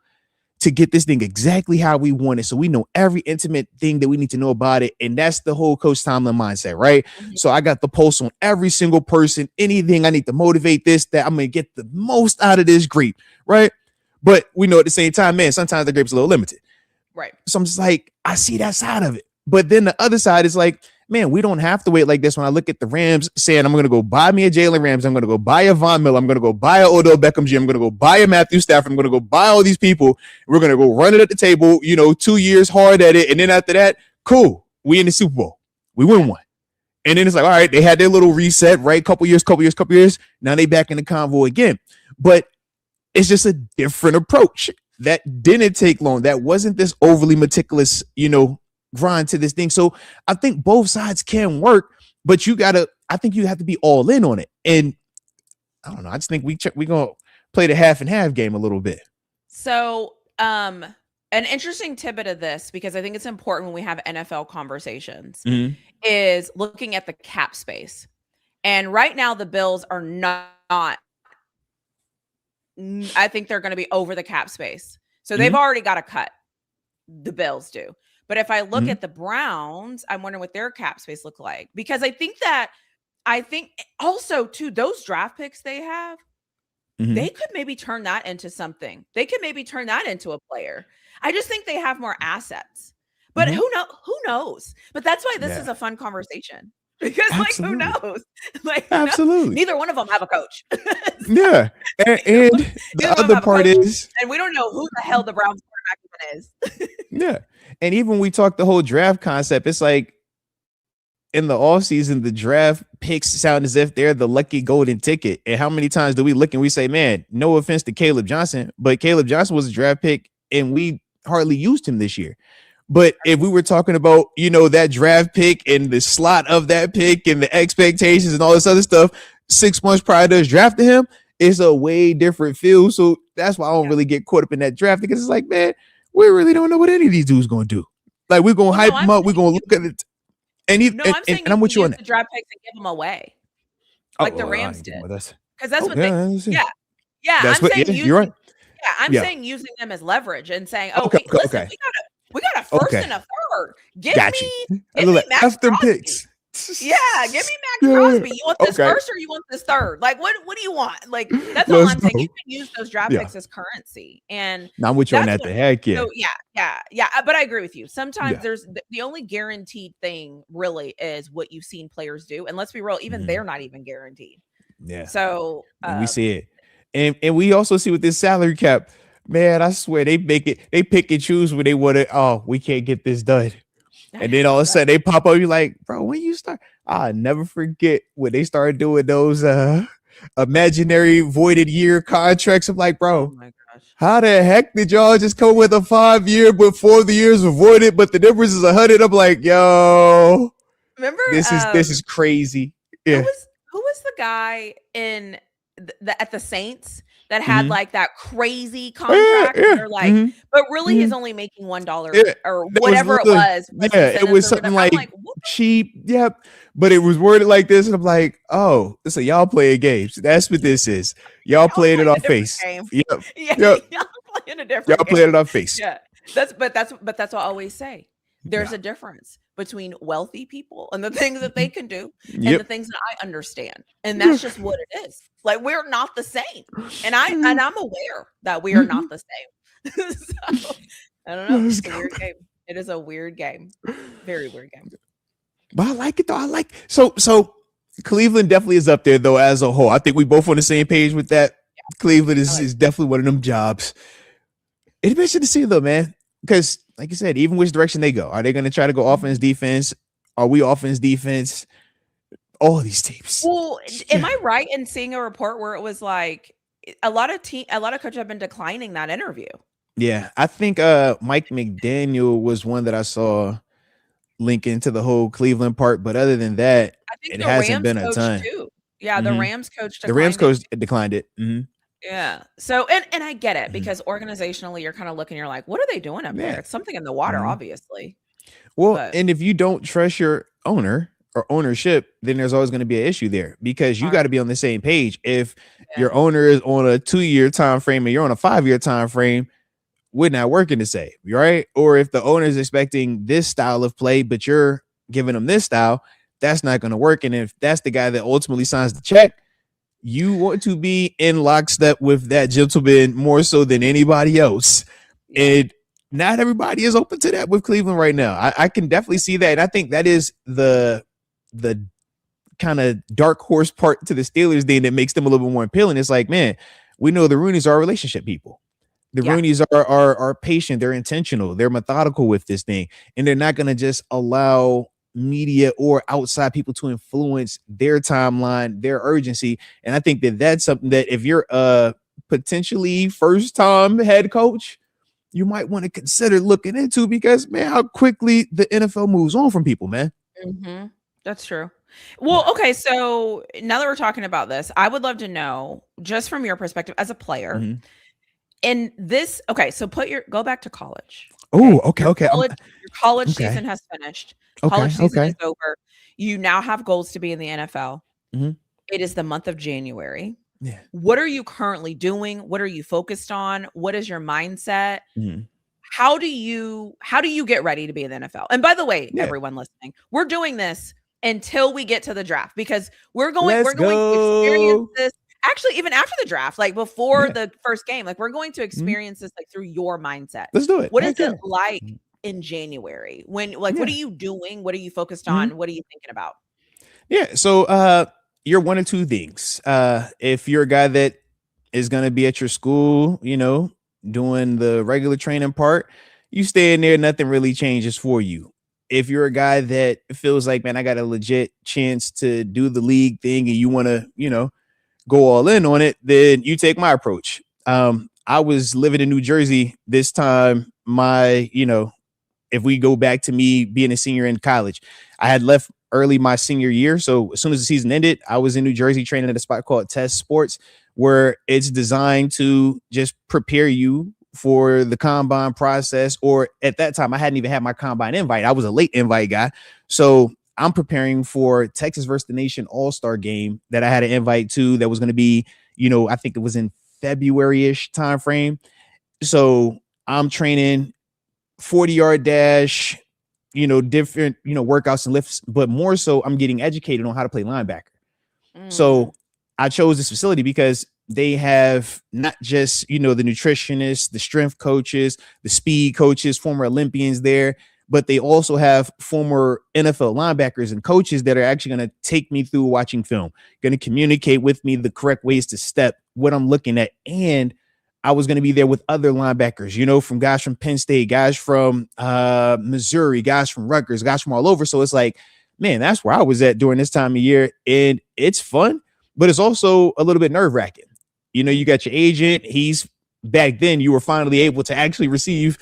to get this thing exactly how we want it. So we know every intimate thing that we need to know about it. And that's the whole Coach Tomlin mindset, right? So I got the pulse on every single person, anything I need to motivate this, that I'm going to get the most out of this grape, right? But we know at the same time, man, sometimes the grape's a little limited. Right. So I'm just like, I see that side of it. But then the other side is like, man, we don't have to wait like this. When I look at the Rams saying, I'm going to go buy me a Jalen Ramsey, I'm going to go buy a Von Miller, I'm going to go buy a Odell Beckham Jr., I'm going to go buy a Matthew Stafford, I'm going to go buy all these people. We're going to go run it at the table, 2 years hard at it. And then after that, cool, we in the Super Bowl. We win one. And then it's like, all right, they had their little reset, right? Couple years. Now they back in the convo again. But it's just a different approach. That didn't take long. That wasn't this overly meticulous, grind to this thing. So I think both sides can work, but I think you have to be all in on it. And I don't know. I just think we're going to play the half and half game a little bit. So, an interesting tidbit of this, because I think it's important when we have NFL conversations, is looking at the cap space. And right now the Bills are not, I think they're going to be over the cap space. So they've already got a cut. The Bills do. But if I look at the Browns, I'm wondering what their cap space look like. Because I think also too, those draft picks they have, they could maybe turn that into something. They could maybe turn that into a player. I just think they have more assets. But who knows? But that's why this is a fun conversation. Because who knows? Absolutely. Neither one of them have a coach. Yeah. And the other part is, and we don't know who the hell the Browns quarterback even is. Yeah. And even when we talk the whole draft concept, it's like in the offseason, the draft picks sound as if they're the lucky golden ticket. And how many times do we look and we say, man, no offense to Caleb Johnson, but Caleb Johnson was a draft pick and we hardly used him this year. But if we were talking about, that draft pick and the slot of that pick and the expectations and all this other stuff 6 months prior to us drafting him, it's a way different feel. So that's why I don't really get caught up in that draft, because it's like, man, we really don't know what any of these dudes going to do. Like, we're going to hype them up. We're going to look at it. And I'm with you on that. The draft picks and give them away. Like the Rams did. Because that's what you're right. Yeah, I'm saying using them as leverage and saying, listen, we got a first and a third. Give me Max Crosby. Picks. Yeah, give me Max Crosby. You want this first or you want this third? Like, what do you want? Like, that's all I'm saying. You can use those draft picks as currency. And I'm with you on that. Heck yeah. So yeah. But I agree with you. Sometimes there's the only guaranteed thing really is what you've seen players do. And let's be real, even they're not even guaranteed. Yeah. So we see it. And we also see with this salary cap, man, I swear they pick and choose when they want to. Oh, we can't get this done. And then all of a sudden they pop up. You're like, bro, when you start, I'll never forget when they started doing those imaginary voided year contracts. I'm like, bro, how the heck did y'all just come with a 5-year but 4 of the years were voided, but the difference is 100? I'm like, yo, remember this is crazy. Yeah. Who was the guy in at the Saints that had like that crazy contract? They're like, but really he's only making $1 or whatever it was. It was something like cheap. Yep. But it was worded like this. And I'm like, oh, so y'all playing games. That's what this is. Y'all playing it off face. Yep. Y'all playing a different Y'all playing it off face. Yeah. That's what I always say. There's a difference between wealthy people and the things that they can do and the things that I understand. And that's just what it is. Like, we're not the same. And I'm aware that we are not the same. So, I don't know. It's a weird game. It is a weird game. Very weird game. But I like it though. So Cleveland definitely is up there though as a whole. I think we both on the same page with that. Yeah. Cleveland is definitely one of them jobs. It's interesting to see though, man. Because like you said, even which direction they go, are they going to try to go offense, defense? Are we offense, defense? All these teams. Well, am I right in seeing a report where it was like a lot of coaches have been declining that interview? Yeah, I think Mike McDaniel was one that I saw link into the whole Cleveland part, but other than that, I think it hasn't been a ton. Too. Yeah, the Rams coach. The Rams coach declined it. Yeah. So, and I get it because organizationally, you're kind of looking, you're like, what are they doing up there? It's something in the water, obviously. Well, and if you don't trust your owner or ownership, then there's always going to be an issue there because you got to be on the same page. If your owner is on a 2-year time frame and you're on a 5-year time frame, we're not working the same, right? Or if the owner is expecting this style of play, but you're giving them this style, that's not going to work. And if that's the guy that ultimately signs the check, you want to be in lockstep with that gentleman more so than anybody else. And not everybody is open to that with Cleveland right now. I can definitely see that. And I think that is the kind of dark horse part to the Steelers thing that makes them a little bit more appealing. It's like, man, we know the Rooneys are relationship people. The Rooneys are patient, they're intentional, they're methodical with this thing, and they're not going to just allow media or outside people to influence their timeline, their urgency. And I think that that's something that if you're a potentially first-time head coach, you might want to consider looking into, because, man, how quickly the NFL moves on from people, man. Mm-hmm. That's true. Well, okay, so now that we're talking about this, I would love to know, just from your perspective as a player, Mm-hmm. in this, okay, so go back to college. Oh, okay. Your college season has finished. College season is over. You now have goals to be in the NFL. Mm-hmm. It is the month of January. Yeah. What are you currently doing? What are you focused on? What is your mindset? Mm-hmm. How do you get ready to be in the NFL? And by the way, everyone listening, we're doing this until we get to the draft, because we're going to experience this. Actually, even after the draft, like before the first game, like we're going to experience this like through your mindset. Let's do it. What is it like in January? When what are you doing? What are you focused on? What are you thinking about? Yeah. So you're one of two things. If you're a guy that is going to be at your school, doing the regular training part, you stay in there, nothing really changes for you. If you're a guy that feels like, man, I got a legit chance to do the league thing and you want to, go all in on it, then you take my approach. I was living in New Jersey this time. If we go back to me being a senior in college, I had left early my senior year. So as soon as the season ended, I was in New Jersey training at a spot called Test Sports, where it's designed to just prepare you for the combine process. Or at that time, I hadn't even had my combine invite. I was a late invite guy. So I'm preparing for Texas versus the Nation All-Star game that I had an invite to, that was going to be, I think it was in February-ish time frame. So I'm training 40-yard dash, different, workouts and lifts, but more so I'm getting educated on how to play linebacker. So I chose this facility because they have not just, the nutritionists, the strength coaches, the speed coaches, former Olympians there, but they also have former NFL linebackers and coaches that are actually going to take me through watching film, going to communicate with me the correct ways to step, what I'm looking at. And I was going to be there with other linebackers, from guys from Penn State, guys from Missouri, guys from Rutgers, guys from all over. So it's like, man, that's where I was at during this time of year. And it's fun, but it's also a little bit nerve wracking. You got your agent. Back then you were finally able to actually receive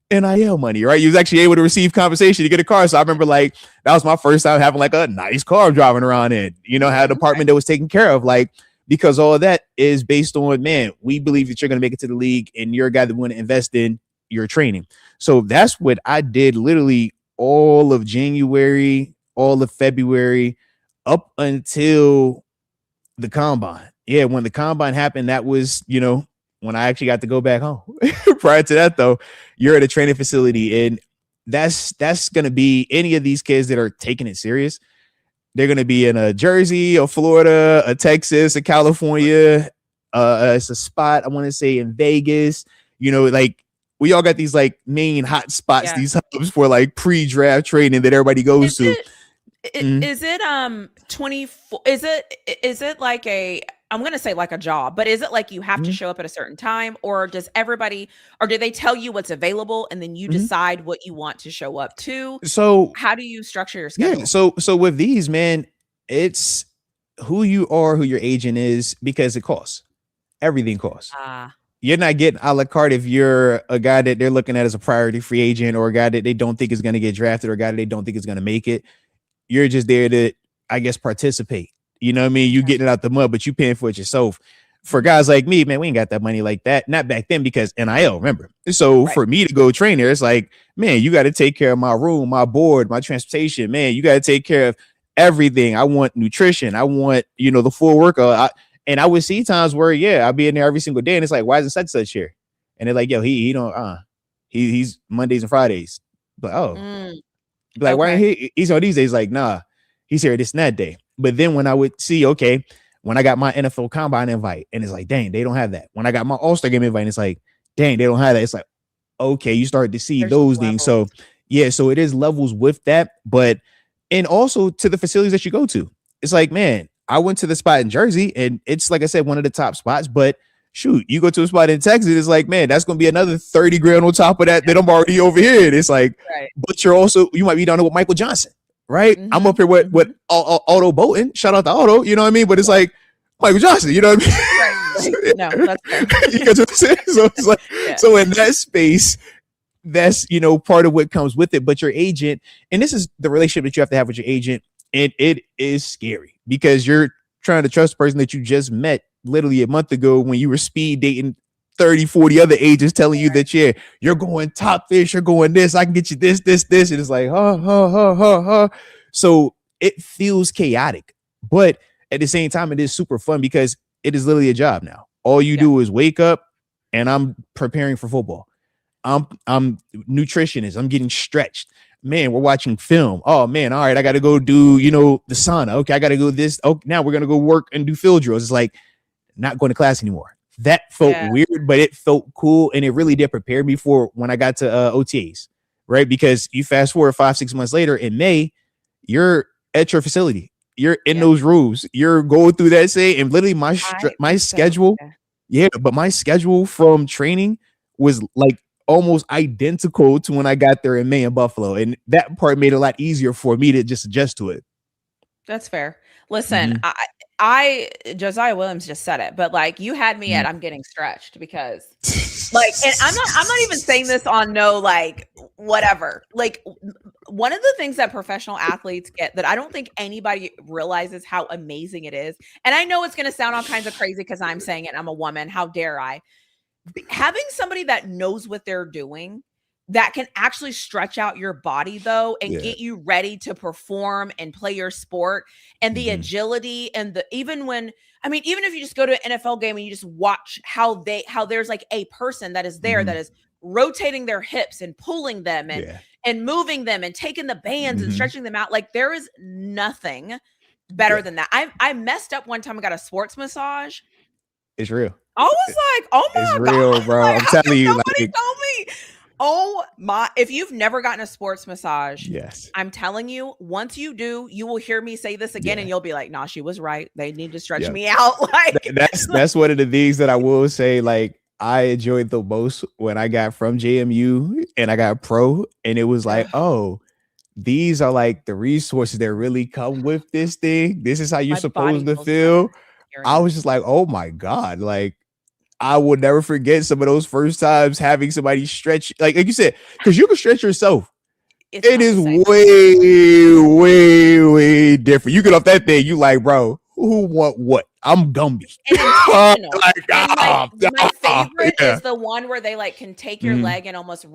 NIL money, right? You was actually able to receive compensation to get a car. So I remember that was my first time having a nice car driving around in, had an apartment that was taken care of, because all of that is based on, man, we believe that you're going to make it to the league and you're a guy that want to invest in your training. So that's what I did literally all of January, all of February, up until the combine. Yeah, when the combine happened, that was, when I actually got to go back home. Prior to that, though, you're at a training facility, and that's going to be any of these kids that are taking it serious. They're going to be in a Jersey, a Florida, a Texas, a California. It's a spot, I want to say, in Vegas. We all got these main hot spots, these hubs for pre-draft training that everybody goes to. Is it 24? Is it like a, I'm going to say like a job, but is it like you have to show up at a certain time, or do they tell you what's available and then you decide what you want to show up to? So how do you structure your schedule? Yeah. So with these, man, it's who you are, who your agent is, because it costs. Everything costs. You're not getting a la carte if you're a guy that they're looking at as a priority free agent, or a guy that they don't think is going to get drafted, or a guy that they don't think is going to make it. You're just there to, I guess, participate. You know what I mean? You getting it out the mud, but you paying for it yourself. For guys like me, man, we ain't got that money like that. Not back then, because NIL, remember? So for me to go train there, it's like, man, you got to take care of my room, my board, my transportation. Man, you got to take care of everything. I want nutrition. I want, the full workout. And I would see times where, I'll be in there every single day, and it's like, why isn't such here? And they're like, yo, he don't, he's Mondays and Fridays. But like, why ain't he's on these days? Like, nah, he's here this and that day. But then when I would see, when I got my NFL combine invite, and it's like, dang, they don't have that. When I got my All-Star game invite, it's like, dang, they don't have that. It's like, okay, you start to see There's those things. So levels. yeah, so it is levels with that, but and also to the facilities that you go to. It's like, man, I went to the spot in Jersey and it's like I said, one of the top spots, but shoot, you go to a spot in Texas, it's like, man, that's gonna be another 30 grand on top of that I'm already over here. And it's like, Right. but you might be down there with Michael Johnson, right? Mhm, I'm up here with Auto Bolton. Shout out to Auto, you know what I mean? But it's like Michael Johnson, you know what I mean? Right. No, that's fair. You get what I'm saying? So it's like, Yeah. so in that space, that's part of what comes with it. But your agent, and this is the relationship that you have to have with your agent, and it is scary because you're trying to trust the person that you just met literally a month ago when you were speed dating 30, 40 other agents telling you that, yeah, you're going top fish, you're going this, I can get you this. And it's like, So it feels chaotic, but at the same time, it is super fun because it is literally a job now. All you do is wake up and I'm preparing for football. I'm nutritionist. I'm getting stretched. Man, we're watching film. Oh man, all right, I got to go do, the sauna. Okay, I got to go this. Oh, now we're going to go work and do field drills. It's like not going to class anymore. That felt weird, but it felt cool. And it really did prepare me for when I got to OTAs, right? Because you fast forward 5-6 months later in May, you're at your facility. You're in those rooms. You're going through that say, and literally my schedule. Yeah, but my schedule from training was like almost identical to when I got there in May in Buffalo. And that part made it a lot easier for me to just adjust to it. That's fair. Listen, I Josiah Williams just said it, but like you had me at I'm getting stretched because like, and I'm not even saying this on no like whatever. Like one of the things that professional athletes get that I don't think anybody realizes how amazing it is. And I know it's going to sound all kinds of crazy because I'm saying it. I'm a woman. How dare I? Having somebody that knows what they're doing that can actually stretch out your body though and get you ready to perform and play your sport and the agility and even if you just go to an NFL game and you just watch how there's like a person that is there that is rotating their hips and pulling them and moving them and taking the bands and stretching them out. Like there is nothing better than that. I messed up one time. I got a sports massage. It's real. I was like, oh my God. It's real, bro. Like, I'm telling you. Somebody told me. Oh my, if you've never gotten a sports massage, I'm telling you, once you do, you will hear me say this again and you'll be like, nah, she was right. They need to stretch me out. Like that's one of the things that I will say, like, I enjoyed the most when I got from JMU and I got pro, and it was like, oh, these are like the resources that really come with this thing. This is how you're supposed to feel. I was just like, oh my God, like I will never forget some of those first times having somebody stretch, like you said, because you can stretch yourself. It is way different. You get off that thing, you like, bro, who want what? I'm Gumby. My favorite is the one where they like can take your leg and almost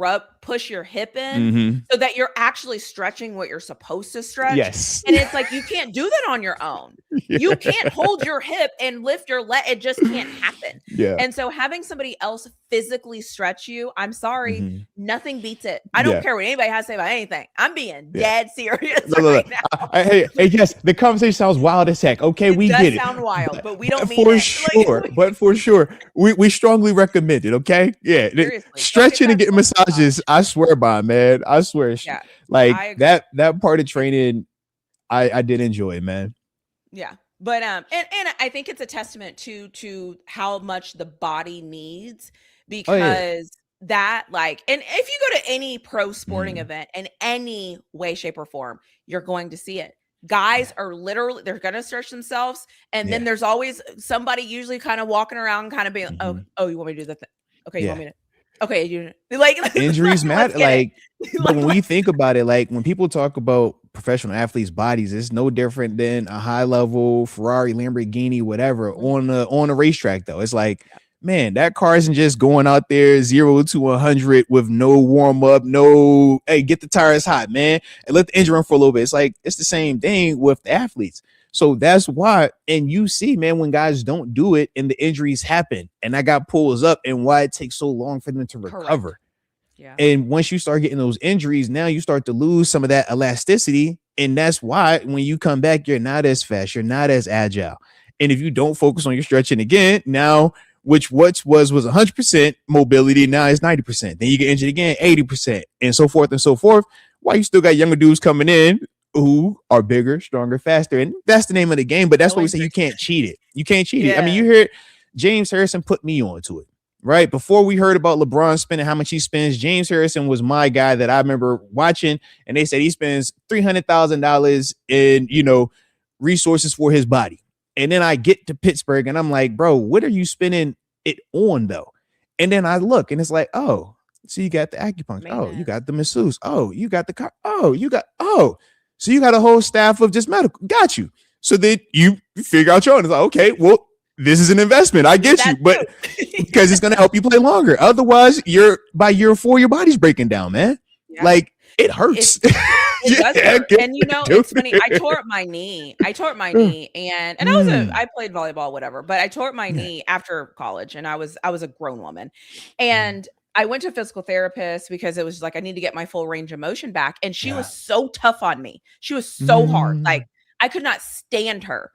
push your hip in so that you're actually stretching what you're supposed to stretch. Yes. And it's like, you can't do that on your own. You can't hold your hip and lift your leg. It just can't happen. Yeah. And so having somebody else physically stretch you, I'm sorry, nothing beats it. I don't care what anybody has to say about anything. I'm being dead serious right now. Hey, yes, the conversation sounds wild as heck. Okay, we get it. It does sound wild, but we don't mean for it. sure. But for sure, we strongly recommend it. Okay, stretching and getting massages. I swear by, man. I swear. Yeah, like that part of training, I did enjoy, man. Yeah, but and I think it's a testament to how much the body needs because that like, and if you go to any pro sporting event in any way, shape, or form, you're going to see it. Guys are literally, they're going to stretch themselves. And then there's always somebody usually kind of walking around kind of being, oh, you want me to do that thing? Okay. You want me to, okay. You like injuries matter. Like, but when we think about it, like when people talk about professional athletes' bodies, it's no different than a high level Ferrari, Lamborghini, whatever on a racetrack though. It's like, man, that car isn't just going out there 0 to 100 with no warm up, no, hey, get the tires hot, man, and let the engine run for a little bit. It's like, it's the same thing with the athletes. So that's why, and you see, man, when guys don't do it and the injuries happen and that guy pulls up and why it takes so long for them to recover. Correct. Yeah. And once you start getting those injuries, now you start to lose some of that elasticity. And that's why when you come back, you're not as fast, you're not as agile. And if you don't focus on your stretching again, now which was 100% mobility. Now it's 90%. Then you get injured again, 80%, and so forth and so forth. While you still got younger dudes coming in who are bigger, stronger, faster, and that's the name of the game. But that's why we say you can't cheat it. You can't cheat it. I mean, you hear it. James Harrison put me onto it. Right before we heard about LeBron spending how much he spends, James Harrison was my guy that I remember watching, and they said he spends $300,000 in resources for his body. And then I get to Pittsburgh, and I'm like, bro, what are you spending it on though? And then I look, and it's like, oh, so you got the acupuncture, oh, you got the masseuse, oh, you got the car, oh, so you got a whole staff of just medical, got you. So then you figure out your own. It's like, okay, well, this is an investment. I get you, but because it's going to help you play longer. Otherwise, by year 4, your body's breaking down, man. Yeah. Like it hurts. It does hurt. And it's funny. I tore up my knee. And I played volleyball, whatever, but I tore up my knee after college, and I was a grown woman, and I went to a physical therapist because it was like, I need to get my full range of motion back. And she was so tough on me. She was so hard. Like I could not stand her.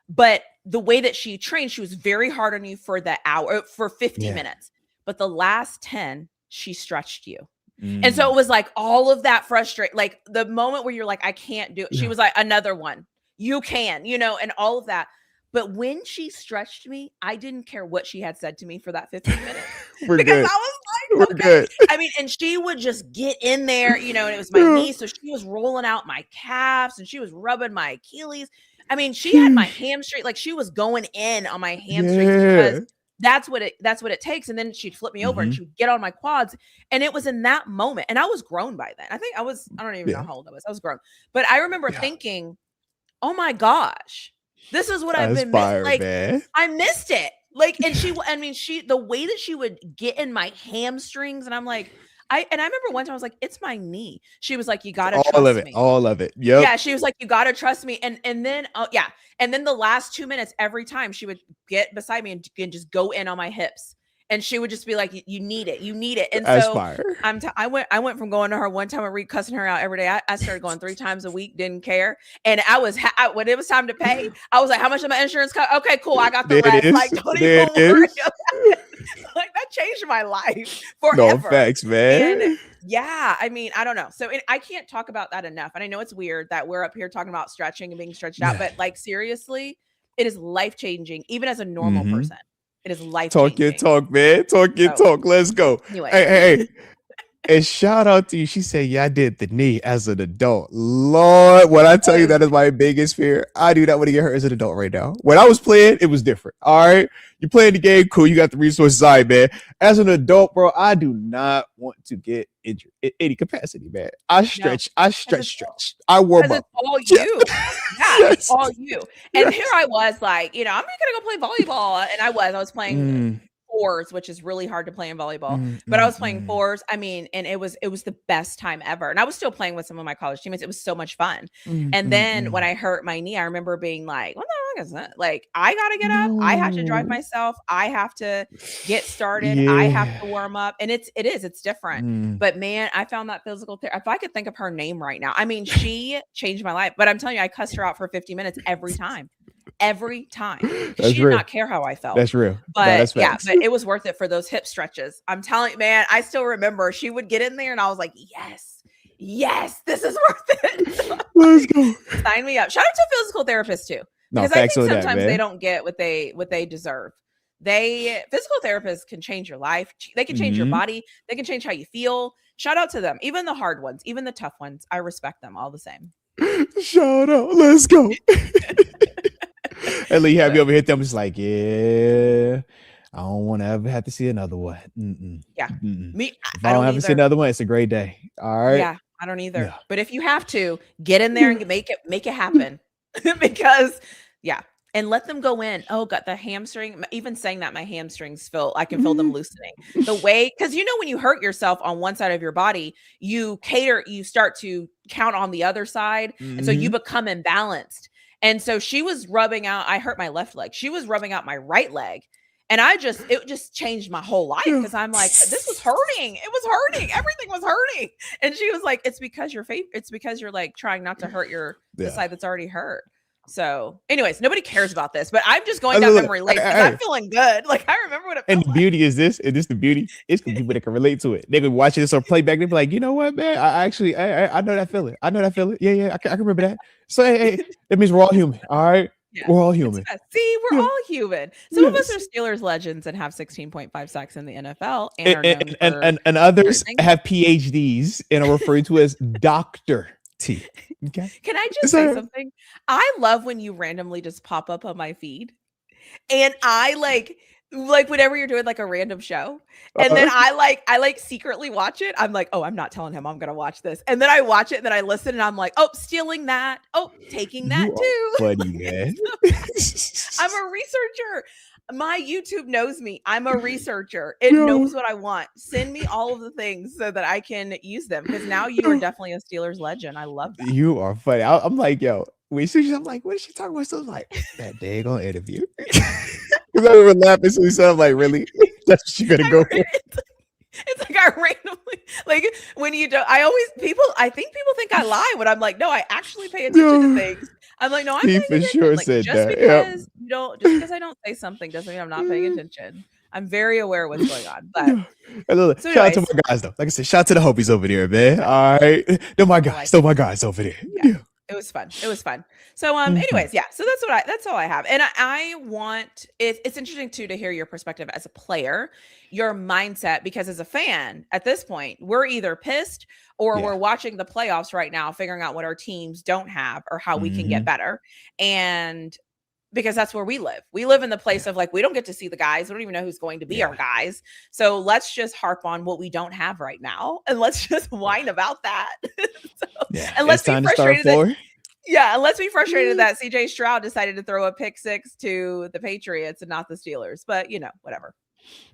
But the way that she trained, she was very hard on you for the hour, for 50 minutes. But the last 10, she stretched you. And so it was like all of that frustrate, like the moment where you're like, I can't do it. She was like, another one, you can, and all of that. But when she stretched me, I didn't care what she had said to me for that 15 minutes. We're because good. I was like, okay. We're good. I mean, and she would just get in there, and it was my knee. So she was rolling out my calves, and she was rubbing my Achilles. I mean, she had my hamstring, like she was going in on my hamstrings because that's what it takes. And then she'd flip me over and she'd get on my quads. And it was in that moment. And I was grown by then. I don't even know how old I was. I was grown. But I remember thinking, oh my gosh, this is what I've been missing. Like, man. I missed it. Like, and the way that she would get in my hamstrings, and I'm like, I remember one time I was like, it's my knee. She was like, you gotta trust me. All of it. Yep. Yeah. She was like, you gotta trust me. And then and then the last 2 minutes, every time she would get beside me and just go in on my hips. And she would just be like, you need it. And so I went from going to her one time a week, cussing her out every day. I started going 3 times a week, didn't care. And when it was time to pay, I was like, how much of my insurance cut? Okay, cool. I got the rest. Like, don't even worry about that. Like, that changed my life forever. No, facts, man. And I mean, I don't know. So I can't talk about that enough. And I know it's weird that we're up here talking about stretching and being stretched out, but like, seriously, it is life-changing, even as a normal person. It is life-changing. Talk your talk, man. Talk your talk. Let's go. Anyway. Hey. And shout out to you. She said, yeah, I did the knee as an adult. Lord, when I tell you that is my biggest fear, I do not want to get hurt as an adult right now. When I was playing, it was different. All right. You playing the game, cool. You got the resources. All right, man. As an adult, bro, I do not want to get injured in any capacity, man. I stretch. I warm up. It's all you. It's all you. And here I was like, I'm just going to go play volleyball. And I was playing fours, which is really hard to play in volleyball, but I was playing fours. I mean, and it was the best time ever. And I was still playing with some of my college teammates. It was so much fun. And then when I hurt my knee, I remember being like, what the fuck is that? Like, I got to get up. I have to drive myself. I have to get started. I have to warm up. And it's different. But man, I found that physical therapy. If I could think of her name right now, I mean, she changed my life, but I'm telling you, I cussed her out for 50 minutes every time. She did not care how I felt. That's real. But but it was worth it for those hip stretches. I'm telling you, man, I still remember she would get in there and I was like, yes, this is worth it. Let's go. Sign me up. Shout out to physical therapists too. Because I think sometimes they don't get what they deserve. Physical therapists can change your life. They can change your body. They can change how you feel. Shout out to them. Even the hard ones, even the tough ones. I respect them all the same. Shout out. Let's go. And you have you over here them just like, I don't want to ever have to see another one. Me, if I don't have to see another one, it's a great day. All right. Yeah, I don't either. Yeah. But if you have to, get in there and make it happen. Because and let them go in. Oh, got the hamstring. Even saying that, my hamstrings I can feel them loosening. The way, because when you hurt yourself on one side of your body, you start to count on the other side. And so you become imbalanced. And so she was rubbing out, I hurt my left leg. She was rubbing out my right leg. And it just changed my whole life because I'm like, this was hurting. It was hurting. Everything was hurting. And she was like, it's because you're like trying not to hurt the side that's already hurt. So, anyways, nobody cares about this, but I'm just going down memory lane because I'm feeling good. Like I remember what it felt And the beauty is this, and this the beauty. It's people that can relate to it. They can watch this on playback. They be like, you know what, man? I actually, I know that feeling. I know that feeling. Yeah, I can remember that. So, hey, that means we're all human. All right, we're all human. See, we're all human. Some of us are Steelers legends and have 16.5 sacks in the NFL, and are known and others have PhDs and are referred to as Dr. T. Okay. Can I just say something? I love when you randomly just pop up on my feed, and I like whenever you're doing like a random show, and then I secretly watch it. I'm like, oh, I'm not telling him I'm gonna watch this, and then I watch it, and then I listen, and I'm like, oh, stealing that, oh, taking that too. Funny, man. I'm a researcher. My YouTube knows me. I'm a researcher. It knows what I want. Send me all of the things so that I can use them. Because now you are definitely a Steelers legend. I love that. You are funny. I'm like, yo, I'm like, what is she talking about? So I'm like, that daggone interview. Because I was laughing. So I'm like, really? That's what you're gonna go for? It's like I randomly, like when you don't. I think people think I lie when I'm like, no, I actually pay attention to things. I'm like, no, I'm paying attention. Sure like, said just that. Because just because I don't say something doesn't mean I'm not paying attention. I'm very aware of what's going on. But shout out to my guys though. Like I said, shout out to the Hopies over there, man. All right, they're my guys. They're my guys over there. Yeah. It was fun. So, anyways, yeah. So that's all I have. And I want it's interesting too to hear your perspective as a player, your mindset, because as a fan at this point, we're either pissed or we're watching the playoffs right now, figuring out what our teams don't have or how we can get better. And because that's where we live. We live in the place of like, we don't get to see the guys. We don't even know who's going to be our guys. So let's just harp on what we don't have right now. And let's just whine about that. And let's be frustrated. And let's be frustrated that CJ Stroud decided to throw a pick 6 to the Patriots and not the Steelers. But whatever.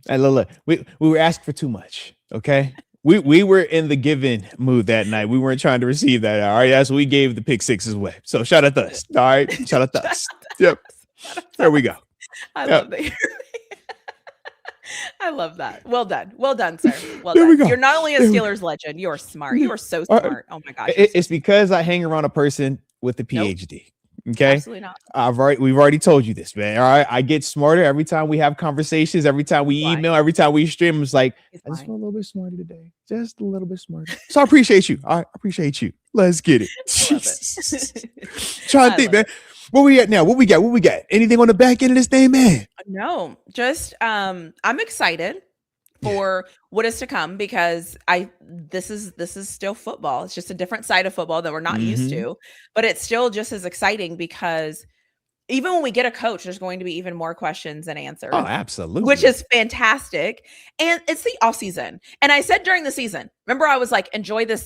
Hey, look, we were asking for too much. Okay. We were in the giving mood that night. We weren't trying to receive that. All right. Yeah, so we gave the pick 6s away. So shout out to us. All right. Shout out to us. Yep. There we go. I love that. I love that. Well done. Well done, sir. Well there done. We go. You're not only a Steelers legend, you are smart. You are so smart. Oh my gosh. It's because I hang around a person with a PhD. Nope. Okay. Absolutely not. We've already told you this, man. All right. I get smarter every time we have conversations, every time we email, every time we stream. It's like, I just feel a little bit smarter today. Just a little bit smarter. So I appreciate you. All right. I appreciate you. Let's get it. Trying to think, man. Where we at now? What we got? Anything on the back end of this thing, man? No, just I'm excited for what is to come because this is still football. It's just a different side of football that we're not used to, but it's still just as exciting because even when we get a coach, there's going to be even more questions and answers. Oh, absolutely. Which is fantastic. And it's the off season. And I said during the season, remember I was like, enjoy the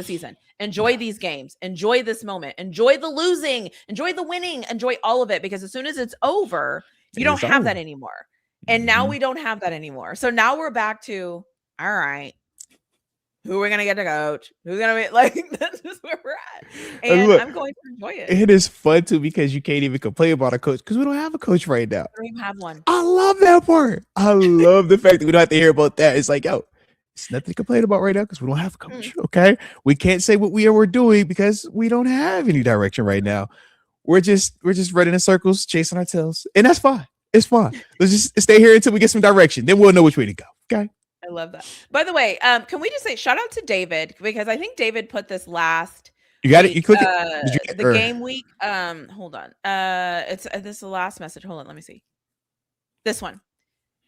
season, enjoy these games, enjoy this moment, enjoy the losing, enjoy the winning, enjoy all of it. Because as soon as it's over, you don't have that anymore. And now we don't have that anymore. So now we're back to, all right, who are we going to get to coach? Who's going to be like, that's just where we're at. And look, I'm going to enjoy it. It is fun too, because you can't even complain about a coach because we don't have a coach right now. We don't even have one. I love that part. I love the fact that we don't have to hear about that. It's like, yo, it's nothing to complain about right now because we don't have a coach. Okay. We can't say what we're doing because we don't have any direction right now. We're just running in circles, chasing our tails. And that's fine. It's fine. Let's just stay here until we get some direction. Then we'll know which way to go. Okay. I love that. By the way, can we just say shout out to David, because I think David put this last. You got it. You click it. The game week. Hold on. It's this is the last message. Hold on. Let me see. This one.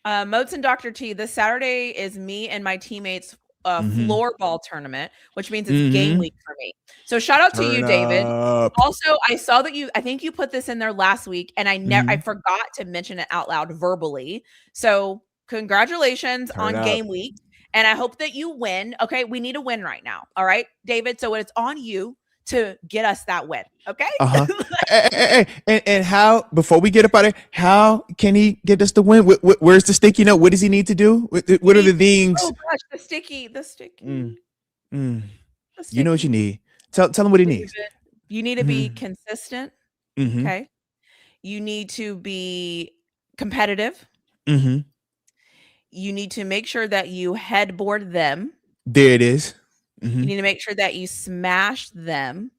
Moats and Dr. T. This Saturday is me and my teammates' floorball tournament, which means it's game week for me. So shout out to you, David. Also, I saw that I think you put this in there last week, and I forgot to mention it out loud verbally. So congratulations on game week. And I hope that you win. Okay. We need a win right now. All right, David. So it's on you to get us that win. Okay. And how, before we get up out of here, how can he get us the win? Where's the sticky note? What does he need to do? What are the things? Oh gosh, the sticky. You know what you need. Tell him what he needs. You need to be consistent. Okay. You need to be competitive. You need to make sure that you headboard them. There it is. You need to make sure that you smash them.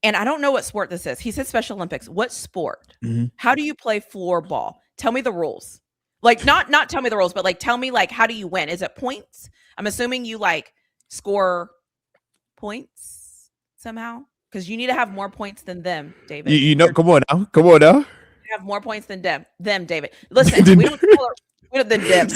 And I don't know what sport this is. He said Special Olympics. What sport? Mm-hmm. How do you play floorball? Tell me the rules. Like not tell me the rules, but like tell me like how do you win? Is it points? I'm assuming you like score points somehow because you need to have more points than them, David. You know, come on now. You have more points than them, David. Listen, we don't call it the them.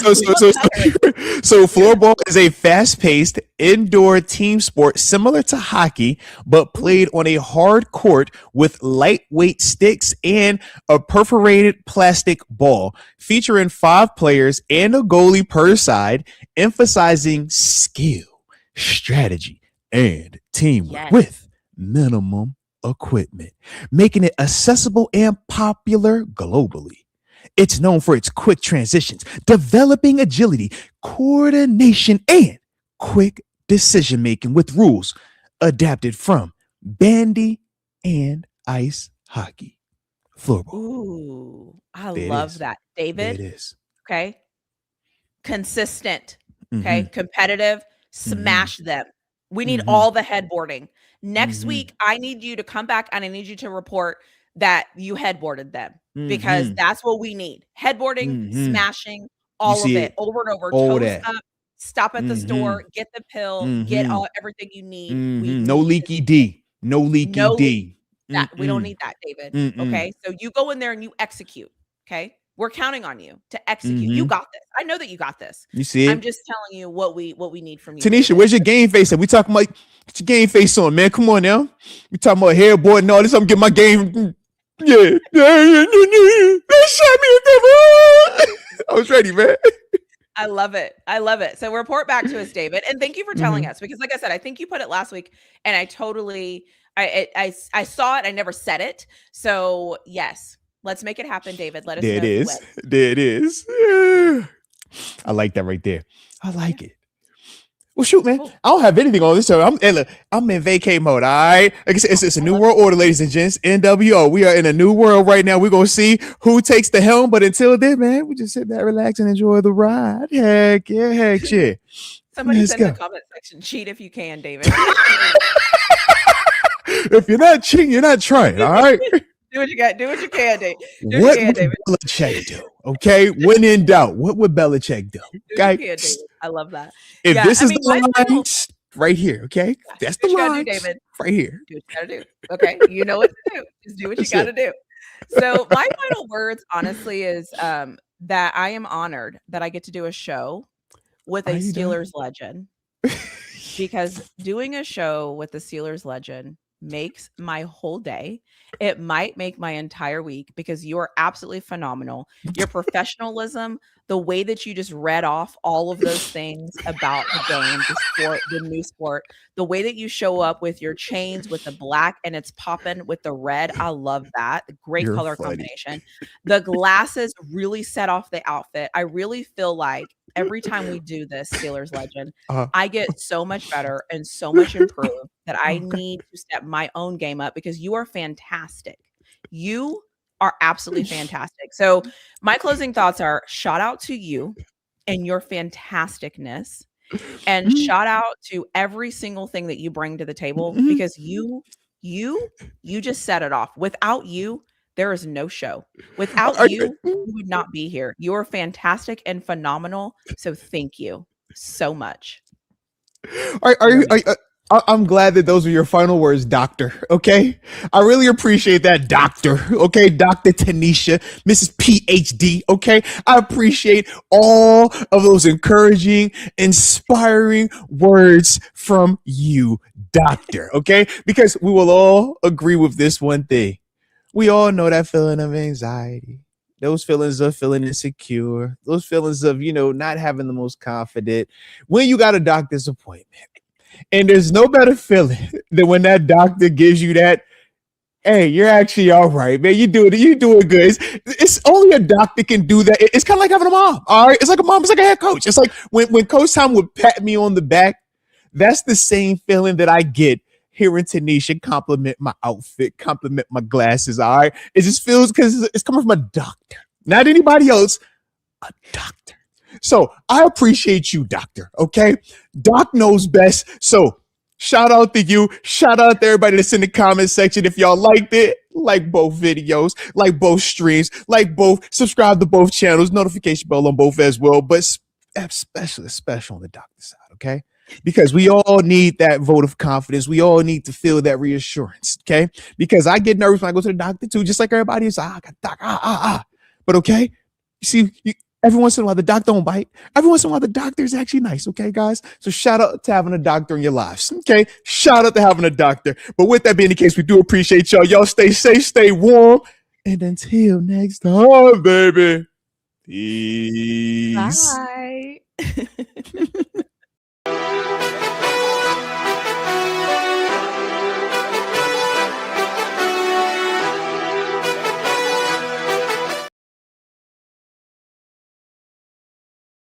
So floorball is a fast-paced indoor team sport similar to hockey, but played on a hard court with lightweight sticks and a perforated plastic ball, featuring 5 players and a goalie per side, emphasizing skill, strategy, and teamwork with minimum equipment, making it accessible and popular globally. It's known for its quick transitions, developing agility, coordination, and quick decision-making with rules adapted from bandy and ice hockey. Floorball. Ooh, I love that. David. It is. Okay. Consistent. Okay. Competitive. Smash them. We need all the headboarding. Next week, I need you to come back and I need you to report that you headboarded them because that's what we need. Headboarding, smashing, all of it over and over. Toes up, stop at the store, get the pill, get everything you need. No leaky D. No leaky D. We don't need that, David. Okay. So you go in there and you execute. Okay. We're counting on you to execute. You got this. I know that you got this. You see it? I'm just telling you what we need from you. TaNeisha, where's your game face at? We talking about get your game face on, man. Come on now. We talking about hairboard and all this. I'm getting my game. Yeah. Shut me. I was ready, man. I love it. I love it. So report back to us, David. And thank you for telling us because like I said, I think you put it last week and I totally, I saw it. I never said it. So yes. Let's make it happen, David. Let us know. There it is. Yeah. I like that right there. I like it. Well, shoot, man. Cool. I don't have anything on this show. I'm in vacay mode, all right? Like I said, it's a new world order, ladies and gents. NWO. We are in a new world right now. We're going to see who takes the helm. But until then, man, we just sit back, relax, and enjoy the ride. Heck yeah. Somebody said in the comment section, cheat if you can, David. If you're not cheating, you're not trying, all right? Do what you got. Do what you can, David. What would Belichick do? Okay, when in doubt, what would Belichick do? Okay, I love that. If this is the lines right here, okay, that's the line, David. Right here. Do what you gotta do. Okay, you know what to do. Just do what you gotta do. So my final words, honestly, is that I am honored that I get to do a show with a Steelers legend, because doing a show with the Steelers legend makes my whole day. It might make my entire week because you are absolutely phenomenal. Your professionalism, the way that you just read off all of those things about the game, the sport, the new sport, the way that you show up with your chains with the black and it's popping with the red. I love that. Great color combination. The glasses really set off the outfit. I really feel like every time we do this Steelers legend, I get so much better and so much improved that I need to step my own game up because you are fantastic. You are absolutely fantastic. So my closing thoughts are shout out to you and your fantasticness, and shout out to every single thing that you bring to the table because you just set it off. Without you, there is no show. Without you, you would not be here. You are fantastic and phenomenal. So thank you so much. I'm glad that those are your final words, doctor. Okay. I really appreciate that, doctor. Okay. Dr. TaNeisha, Mrs. PhD. Okay. I appreciate all of those encouraging, inspiring words from you, doctor. Okay. Because we will all agree with this one thing. We all know that feeling of anxiety, those feelings of feeling insecure, those feelings of, not having the most confident when you got a doctor's appointment. And there's no better feeling than when that doctor gives you that, hey, you're actually all right, man. You're doing good. It's only a doctor can do that. It's kind of like having a mom. All right. It's like a mom. It's like a head coach. It's like when Coach Tom would pat me on the back. That's the same feeling that I get hearing TaNeisha compliment my outfit, compliment my glasses. All right. It just feels because it's coming from a doctor, not anybody else, a doctor. So I appreciate you, doctor. Okay. Doc knows best. So Shout out to you. Shout out to everybody that's in the comment section. If y'all liked it, like both videos, like both streams, like both, subscribe to both channels, notification bell on both as well, but especially on the doctor side, okay? Because we all need that vote of confidence. We all need to feel that reassurance, okay? Because I get nervous when I go to the doctor too, just like everybody is. I got doc, But okay, you see, every once in a while, the doctor don't bite. Every once in a while, the doctor is actually nice. Okay, guys? So shout out to having a doctor in your lives. Okay? Shout out to having a doctor. But with that being the case, we do appreciate y'all. Y'all stay safe, stay warm. And until next time, baby. Peace. Bye.